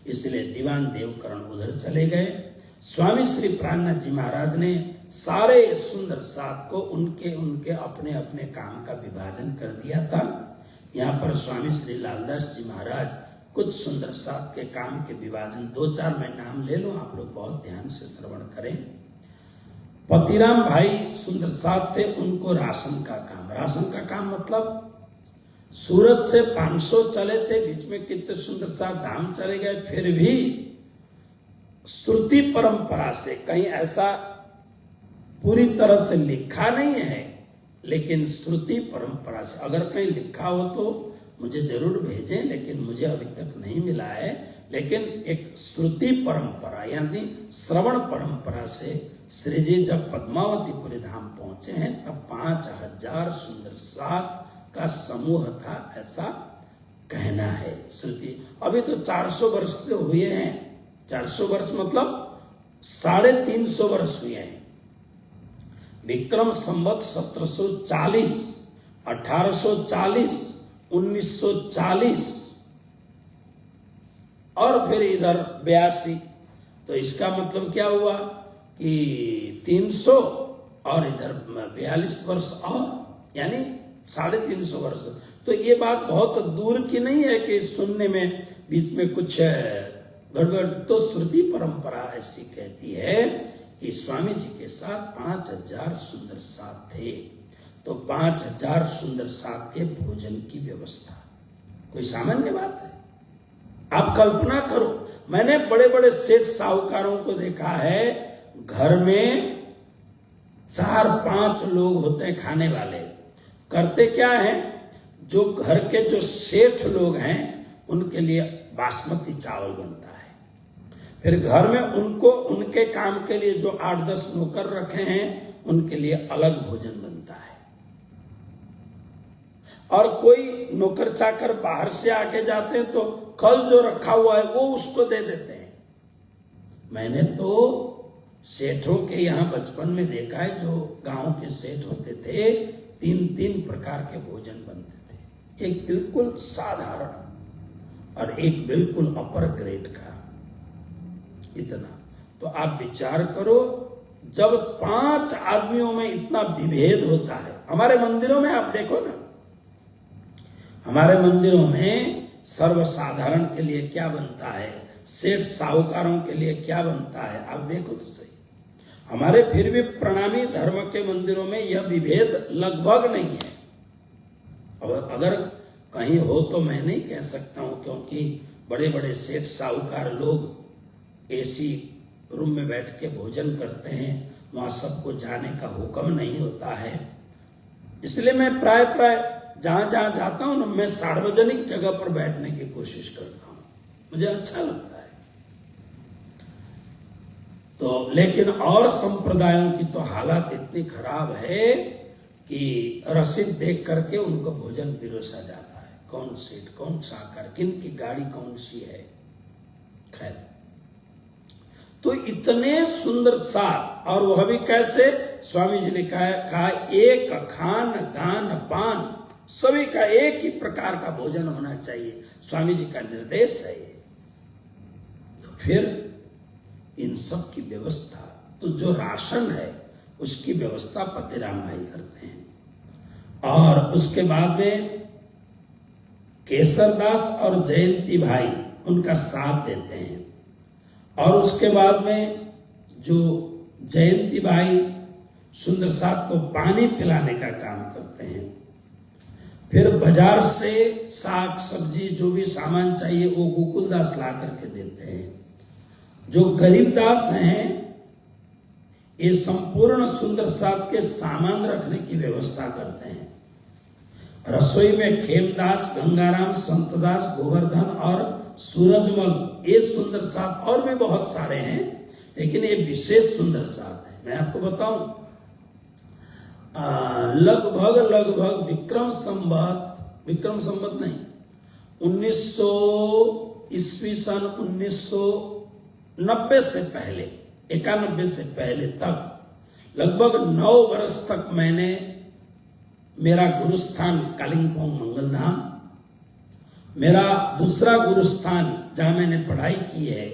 इसलिए दीवान देवकरण उधर चले गए। स्वामी श्री प्राणनाथ जी महाराज ने सारे सुंदर साथ को उनके उनके अपने अपने काम का विभाजन कर दिया था। यहाँ पर स्वामी श्री लालदास जी महाराज कुछ सुंदर साथ के काम के विभाजन, 2-4 मैं नाम ले लूं, आप लोग बहुत ध्यान से श्रवण करें। पतिराम भाई सुंदर साथ थे, उनको राशन का काम, राशन का काम मतलब सूरत से 500 चले थे, बीच में कितने सुंदर साथ धाम चले गए, फिर भी श्रुति परंपरा से कहीं ऐसा पूरी तरह से लिखा नहीं है, लेकिन श्रुति परंपरा से अगर कहीं लिखा हो तो मुझे जरूर भेजें, लेकिन मुझे अभी तक नहीं मिला है। लेकिन एक श्रुति परंपरा यानी श्रवण परंपरा से श्री जी जब पद्मावतीपुरी धाम पहुंचे हैं तब 5000 सुंदर साथ का समूह था, ऐसा कहना है श्रुति। अभी तो 400 वर्ष से हुए हैं, 400 वर्ष मतलब 350 वर्ष हुए हैं। विक्रम संवत 1740, 1840, 1940 और फिर इधर 82, तो इसका मतलब क्या हुआ कि 300 और इधर 42 वर्ष और यानी 350 वर्ष। तो ये बात बहुत दूर की नहीं है कि सुनने में बीच में कुछ गड़बड़। तो श्रुति परंपरा ऐसी कहती है कि स्वामी जी के साथ 5000 सुंदर साथ थे, तो 5000 सुंदर साथ के भोजन की व्यवस्था कोई सामान्य बात है? आप कल्पना करो, मैंने बड़े बड़े सेठ साहूकारों को देखा है, घर में 4-5 लोग होते हैं खाने वाले। करते क्या है, जो घर के जो सेठ लोग हैं उनके लिए बासमती चावल बनता है, फिर घर में उनको उनके काम के लिए जो 8-10 नौकर रखे हैं उनके लिए अलग भोजन बनता है, और कोई नौकर चाकर बाहर से आके जाते हैं तो कल जो रखा हुआ है वो उसको दे देते हैं। मैंने तो सेठों के यहाँ बचपन में देखा है, जो गांव के सेठ होते थे 3-3 प्रकार के भोजन बनते थे, एक बिल्कुल साधारण और एक बिल्कुल अपर ग्रेड का, इतना। तो आप विचार करो, जब 5 आदमियों में इतना विभेद होता है। हमारे मंदिरों में आप देखो ना, हमारे मंदिरों में सर्वसाधारण के लिए क्या बनता है, सेठ साहूकारों के लिए क्या बनता है, आप देखो तो सही। हमारे फिर भी प्रणामी धर्म के मंदिरों में यह विभेद लगभग नहीं है। अब अगर कहीं हो तो मैं नहीं कह सकता हूं, क्योंकि बड़े बड़े सेठ साहूकार लोग एसी रूम में बैठ के भोजन करते हैं, वहां सबको जाने का हुक्म नहीं होता है। इसलिए मैं प्राय जहां जहां जाता हूं ना, मैं सार्वजनिक जगह पर बैठने की कोशिश करता हूं, मुझे अच्छा लगता है। तो लेकिन और संप्रदायों की तो हालत इतनी खराब है कि रसीद देख करके उनको भोजन पिरोसा जाता है, कौन सेठ कौन साकार, किन की गाड़ी कौन सी है। खैर, तो इतने सुंदर साथ, और वह भी कैसे, स्वामी जी ने कहा एक खान गान पान, सभी का एक ही प्रकार का भोजन होना चाहिए, स्वामी जी का निर्देश है ये। तो फिर इन सब की व्यवस्था, तो जो राशन है उसकी व्यवस्था पतिराम भाई करते हैं, और उसके बाद में केसरदास और जयंती भाई उनका साथ देते हैं, और उसके बाद में जो जयंती भाई सुंदर साथ को पानी पिलाने का काम करते हैं। फिर बाजार से साग सब्जी जो भी सामान चाहिए वो गोकुलदास ला करके देते हैं। जो गरीबदास हैं ये संपूर्ण सुंदर साथ के सामान रखने की व्यवस्था करते हैं। रसोई में खेमदास, गंगाराम, संतदास, गोवर्धन और सूरजमल ये सुंदर साथ और भी बहुत सारे हैं, लेकिन ये विशेष सुंदर साथ है। मैं आपको बताऊं लगभग विक्रम संवत नहीं 1900 ईस्वी सन 1990 से पहले 91 से पहले तक लगभग 9 वर्ष तक मैंने मेरा गुरुस्थान कालिंपोंग मंगलधाम, मेरा दूसरा गुरुस्थान जहां मैंने पढ़ाई की है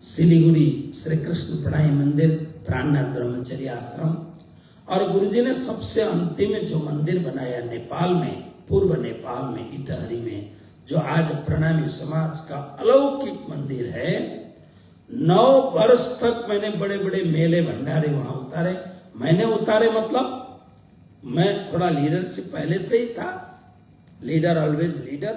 सिलीगुड़ी श्री कृष्ण पढ़ाई मंदिर प्राणनाथ ब्रह्मचर्य आश्रम, और गुरुजी ने सबसे अंतिम में जो मंदिर बनाया नेपाल में, पूर्व नेपाल में इटहरी में, जो आज प्रणामी समाज का अलौकिक मंदिर है। 9 वर्ष तक मैंने बड़े बड़े मेले भंडारे वहां उतारे। मैंने उतारे मतलब मैं थोड़ा लीडरशिप पहले से ही था, लीडर ऑलवेज लीडर,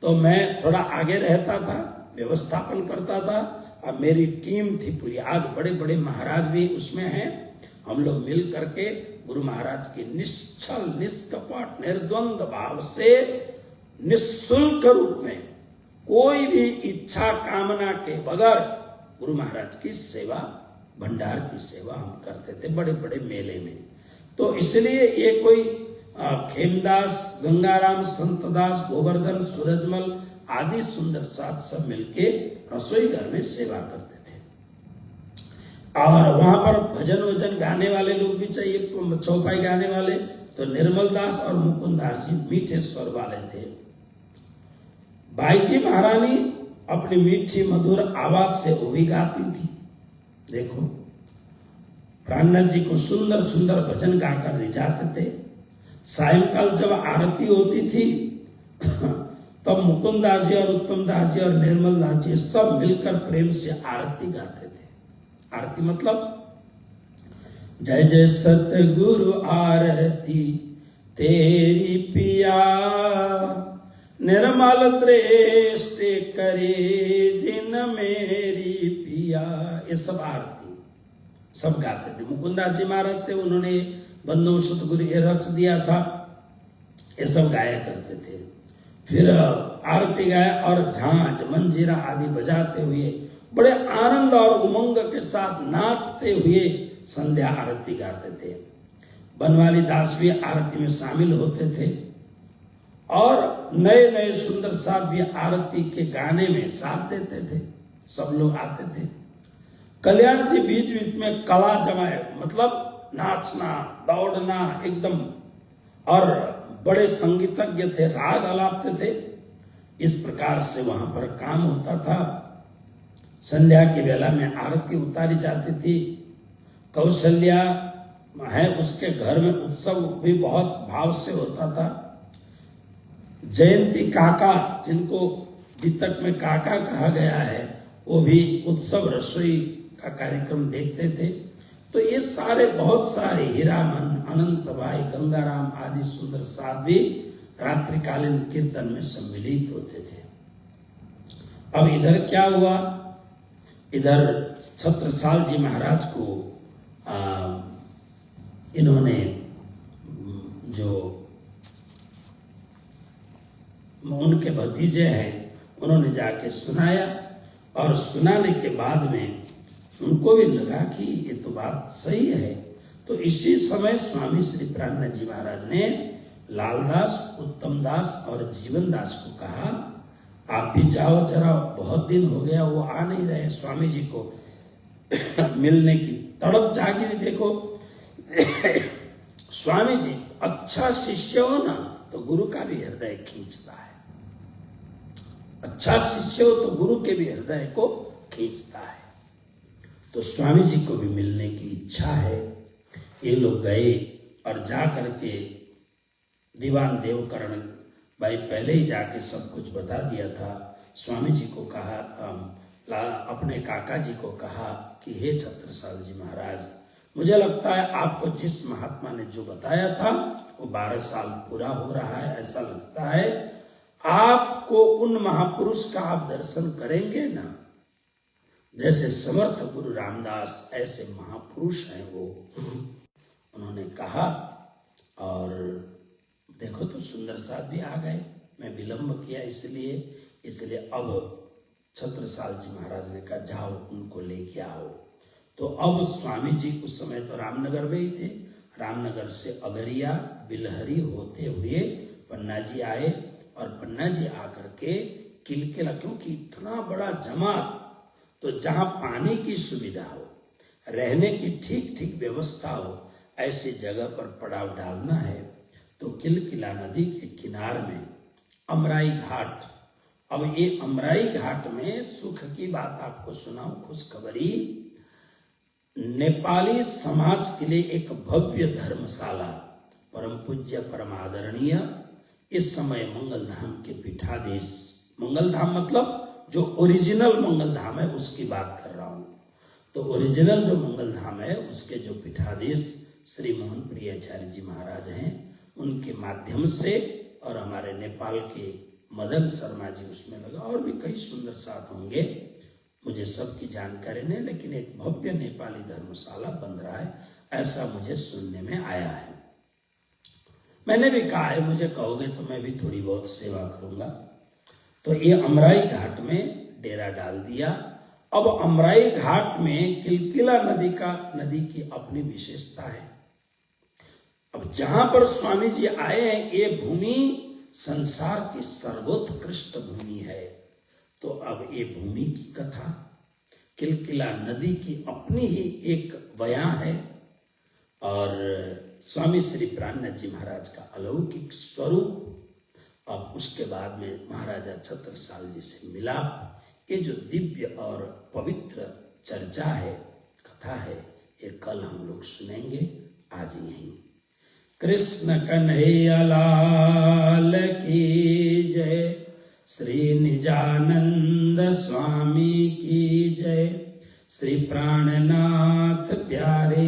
तो मैं थोड़ा आगे रहता था, व्यवस्थापन करता था, और मेरी टीम थी पूरी। आज बड़े बड़े महाराज भी उसमें हैं। हम लोग मिल करके गुरु महाराज के निश्चल निष्कपट निर्द्वंद भाव से निःशुल्क रूप में कोई भी इच्छा कामना के बगैर गुरु महाराज की सेवा, भंडार की सेवा हम करते थे बड़े बड़े मेले में। तो इसलिए ये कोई खेमदास, गंगाराम, संतदास, गोवर्धन, सूरजमल आदि सुंदर साथ सब मिलके रसोई घर में सेवा करते थे। और वहां पर भजन वजन गाने वाले लोग भी चाहिए, चौपाई गाने वाले, तो निर्मल दास और मुकुंद दास जी मीठे स्वर वाले थे। बाई जी महारानी अपनी मीठी मधुर आवाज से वो भी गाती थी। देखो प्राणनाथ जी को सुंदर सुंदर भजन गाकर रिझाते थे। सायंकाल जब आरती होती थी तब मुकुंद दास जी और उत्तम दास जी और निर्मल दास जी सब मिलकर प्रेम से आरती गाते थे। आरती मतलब जय जय सतगुरु आरती तेरी पिया, निर्मल दृष्टि करे जिन मेरी पिया, ये सब आरती सब गाते थे। मुकुंदास जी महाराज थे, उन्होंने बंदो सतगुरु ये रच दिया था, ये सब गाया करते थे। फिर आरती गाया और झांझ मंजीरा आदि बजाते हुए बड़े आनंद और उमंग के साथ नाचते हुए संध्या आरती गाते थे। बनवाली दास भी आरती में शामिल होते थे और नए नए सुंदर साथ भी आरती के गाने में साथ देते थे। सब लोग आते थे। कल्याण जी बीच बीच में कला जमाए, मतलब नाचना दौड़ना एकदम, और बड़े संगीतज्ञ थे, राग अलापते थे। इस प्रकार से वहां पर काम होता था। संध्या की वेला में आरती उतारी जाती थी। कौशल्या है, उसके घर में उत्सव भी बहुत भाव से होता था। जयंती काका, जिनको वितक में काका कहा गया है, वो भी उत्सव रसोई का कार्यक्रम देखते थे। तो ये सारे बहुत सारे हीरामन, अनंत भाई, गंगाराम आदि सुंदर साथ भी रात्रिकालीन कीर्तन में सम्मिलित होते थे। अब इधर क्या हुआ, इधर छत्रसाल जी महाराज को इन्होंने जो उनके भतीजे हैं उन्होंने जाके सुनाया, और सुनाने के बाद में उनको भी लगा कि ये तो बात सही है। तो इसी समय स्वामी श्री प्राणनाथ जी महाराज ने लालदास, उत्तम दास और जीवन दास को कहा, आप भी जाओ जरा, बहुत दिन हो गया वो आ नहीं रहे, स्वामी जी को मिलने की तड़प जागी हुई। देखो स्वामी जी अच्छा शिष्य हो ना तो गुरु का भी हृदय खींचता है, अच्छा शिष्य हो तो गुरु के भी हृदय को खींचता है। तो स्वामी जी को भी मिलने की इच्छा है। ये लोग गए और जा करके दीवान देवकरण भाई पहले ही जाके सब कुछ बता दिया था। स्वामी जी को कहा, अपने काका जी को कहा कि हे छत्रसाल जी महाराज, मुझे लगता है आपको जिस महात्मा ने जो बताया था वो 12 साल पूरा हो रहा है, ऐसा लगता है। आपको उन महापुरुष का आप दर्शन करेंगे ना, जैसे समर्थ गुरु रामदास ऐसे महापुरुष हैं वो, उन्होंने कहा। और देखो तो सुंदर साहब भी आ गए, मैं विलंब किया इसलिए अब छत्रसाल जी महाराज ने कहा जाओ उनको लेके आओ। तो अब स्वामी जी उस समय तो रामनगर में ही थे, रामनगर से अगरिया बिलहरी होते हुए पन्ना जी आए, और पन्ना जी आकर के किलकिला, क्योंकि इतना बड़ा जमात, तो जहां पानी की सुविधा हो, रहने की ठीक ठीक व्यवस्था हो, ऐसी जगह पर पड़ाव डालना है। तो किलकिला नदी के किनार में अमराई घाट, अब ये अमराई घाट में सुख की बात आपको सुनाऊं, खुशखबरी, नेपाली समाज के लिए एक भव्य धर्मशाला, परम पूज्य परम आदरणीय, इस समय मंगलधाम के पीठाधीश, मंगलधाम मतलब जो ओरिजिनल मंगलधाम है उसकी बात कर रहा हूं, तो ओरिजिनल जो मंगलधाम है उसके जो पीठाधीश श्री मोहन प्रियाचार्य जी महाराज हैं, उनके माध्यम से, और हमारे नेपाल के मदन शर्मा जी उसमें लगा, और भी कई सुंदर साथ होंगे, मुझे सबकी जानकारी नहीं, लेकिन एक भव्य नेपाली धर्मशाला बन रहा है, ऐसा मुझे सुनने में आया है। मैंने भी कहा है मुझे कहोगे तो मैं भी थोड़ी बहुत सेवा करूंगा। तो ये अमराई घाट में डेरा डाल दिया। अब अमराई घाट में किलकिला नदी की अपनी विशेषता है। अब जहां पर स्वामी जी आए हैं, ये भूमि संसार की सर्वोत्कृष्ट भूमि है। तो अब ये भूमि की कथा, किलकिला नदी की अपनी ही एक बयां है, और स्वामी श्री प्राणनाथ जी महाराज का अलौकिक स्वरूप। अब उसके बाद में महाराजा छत्रसाल जी से मिलाप, ये जो दिव्य और पवित्र चर्चा है, कथा है, ये कल हम लोग सुनेंगे। आज यहीं कृष्ण कन्हैया लाल की जय, श्री निजानंद स्वामी की जय, श्री प्राणनाथ प्यारे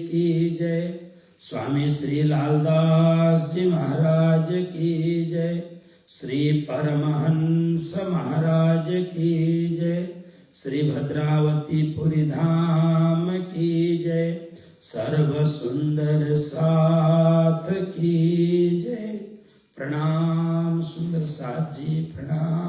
की जय, स्वामी श्री लालदास जी महाराज की जय, श्री परमहंस महाराज की जय, श्री भद्रावती पुरी धाम की जय, सर्व सुंदर साथ की जय। प्रणाम सुंदर साथ जी, प्रणाम।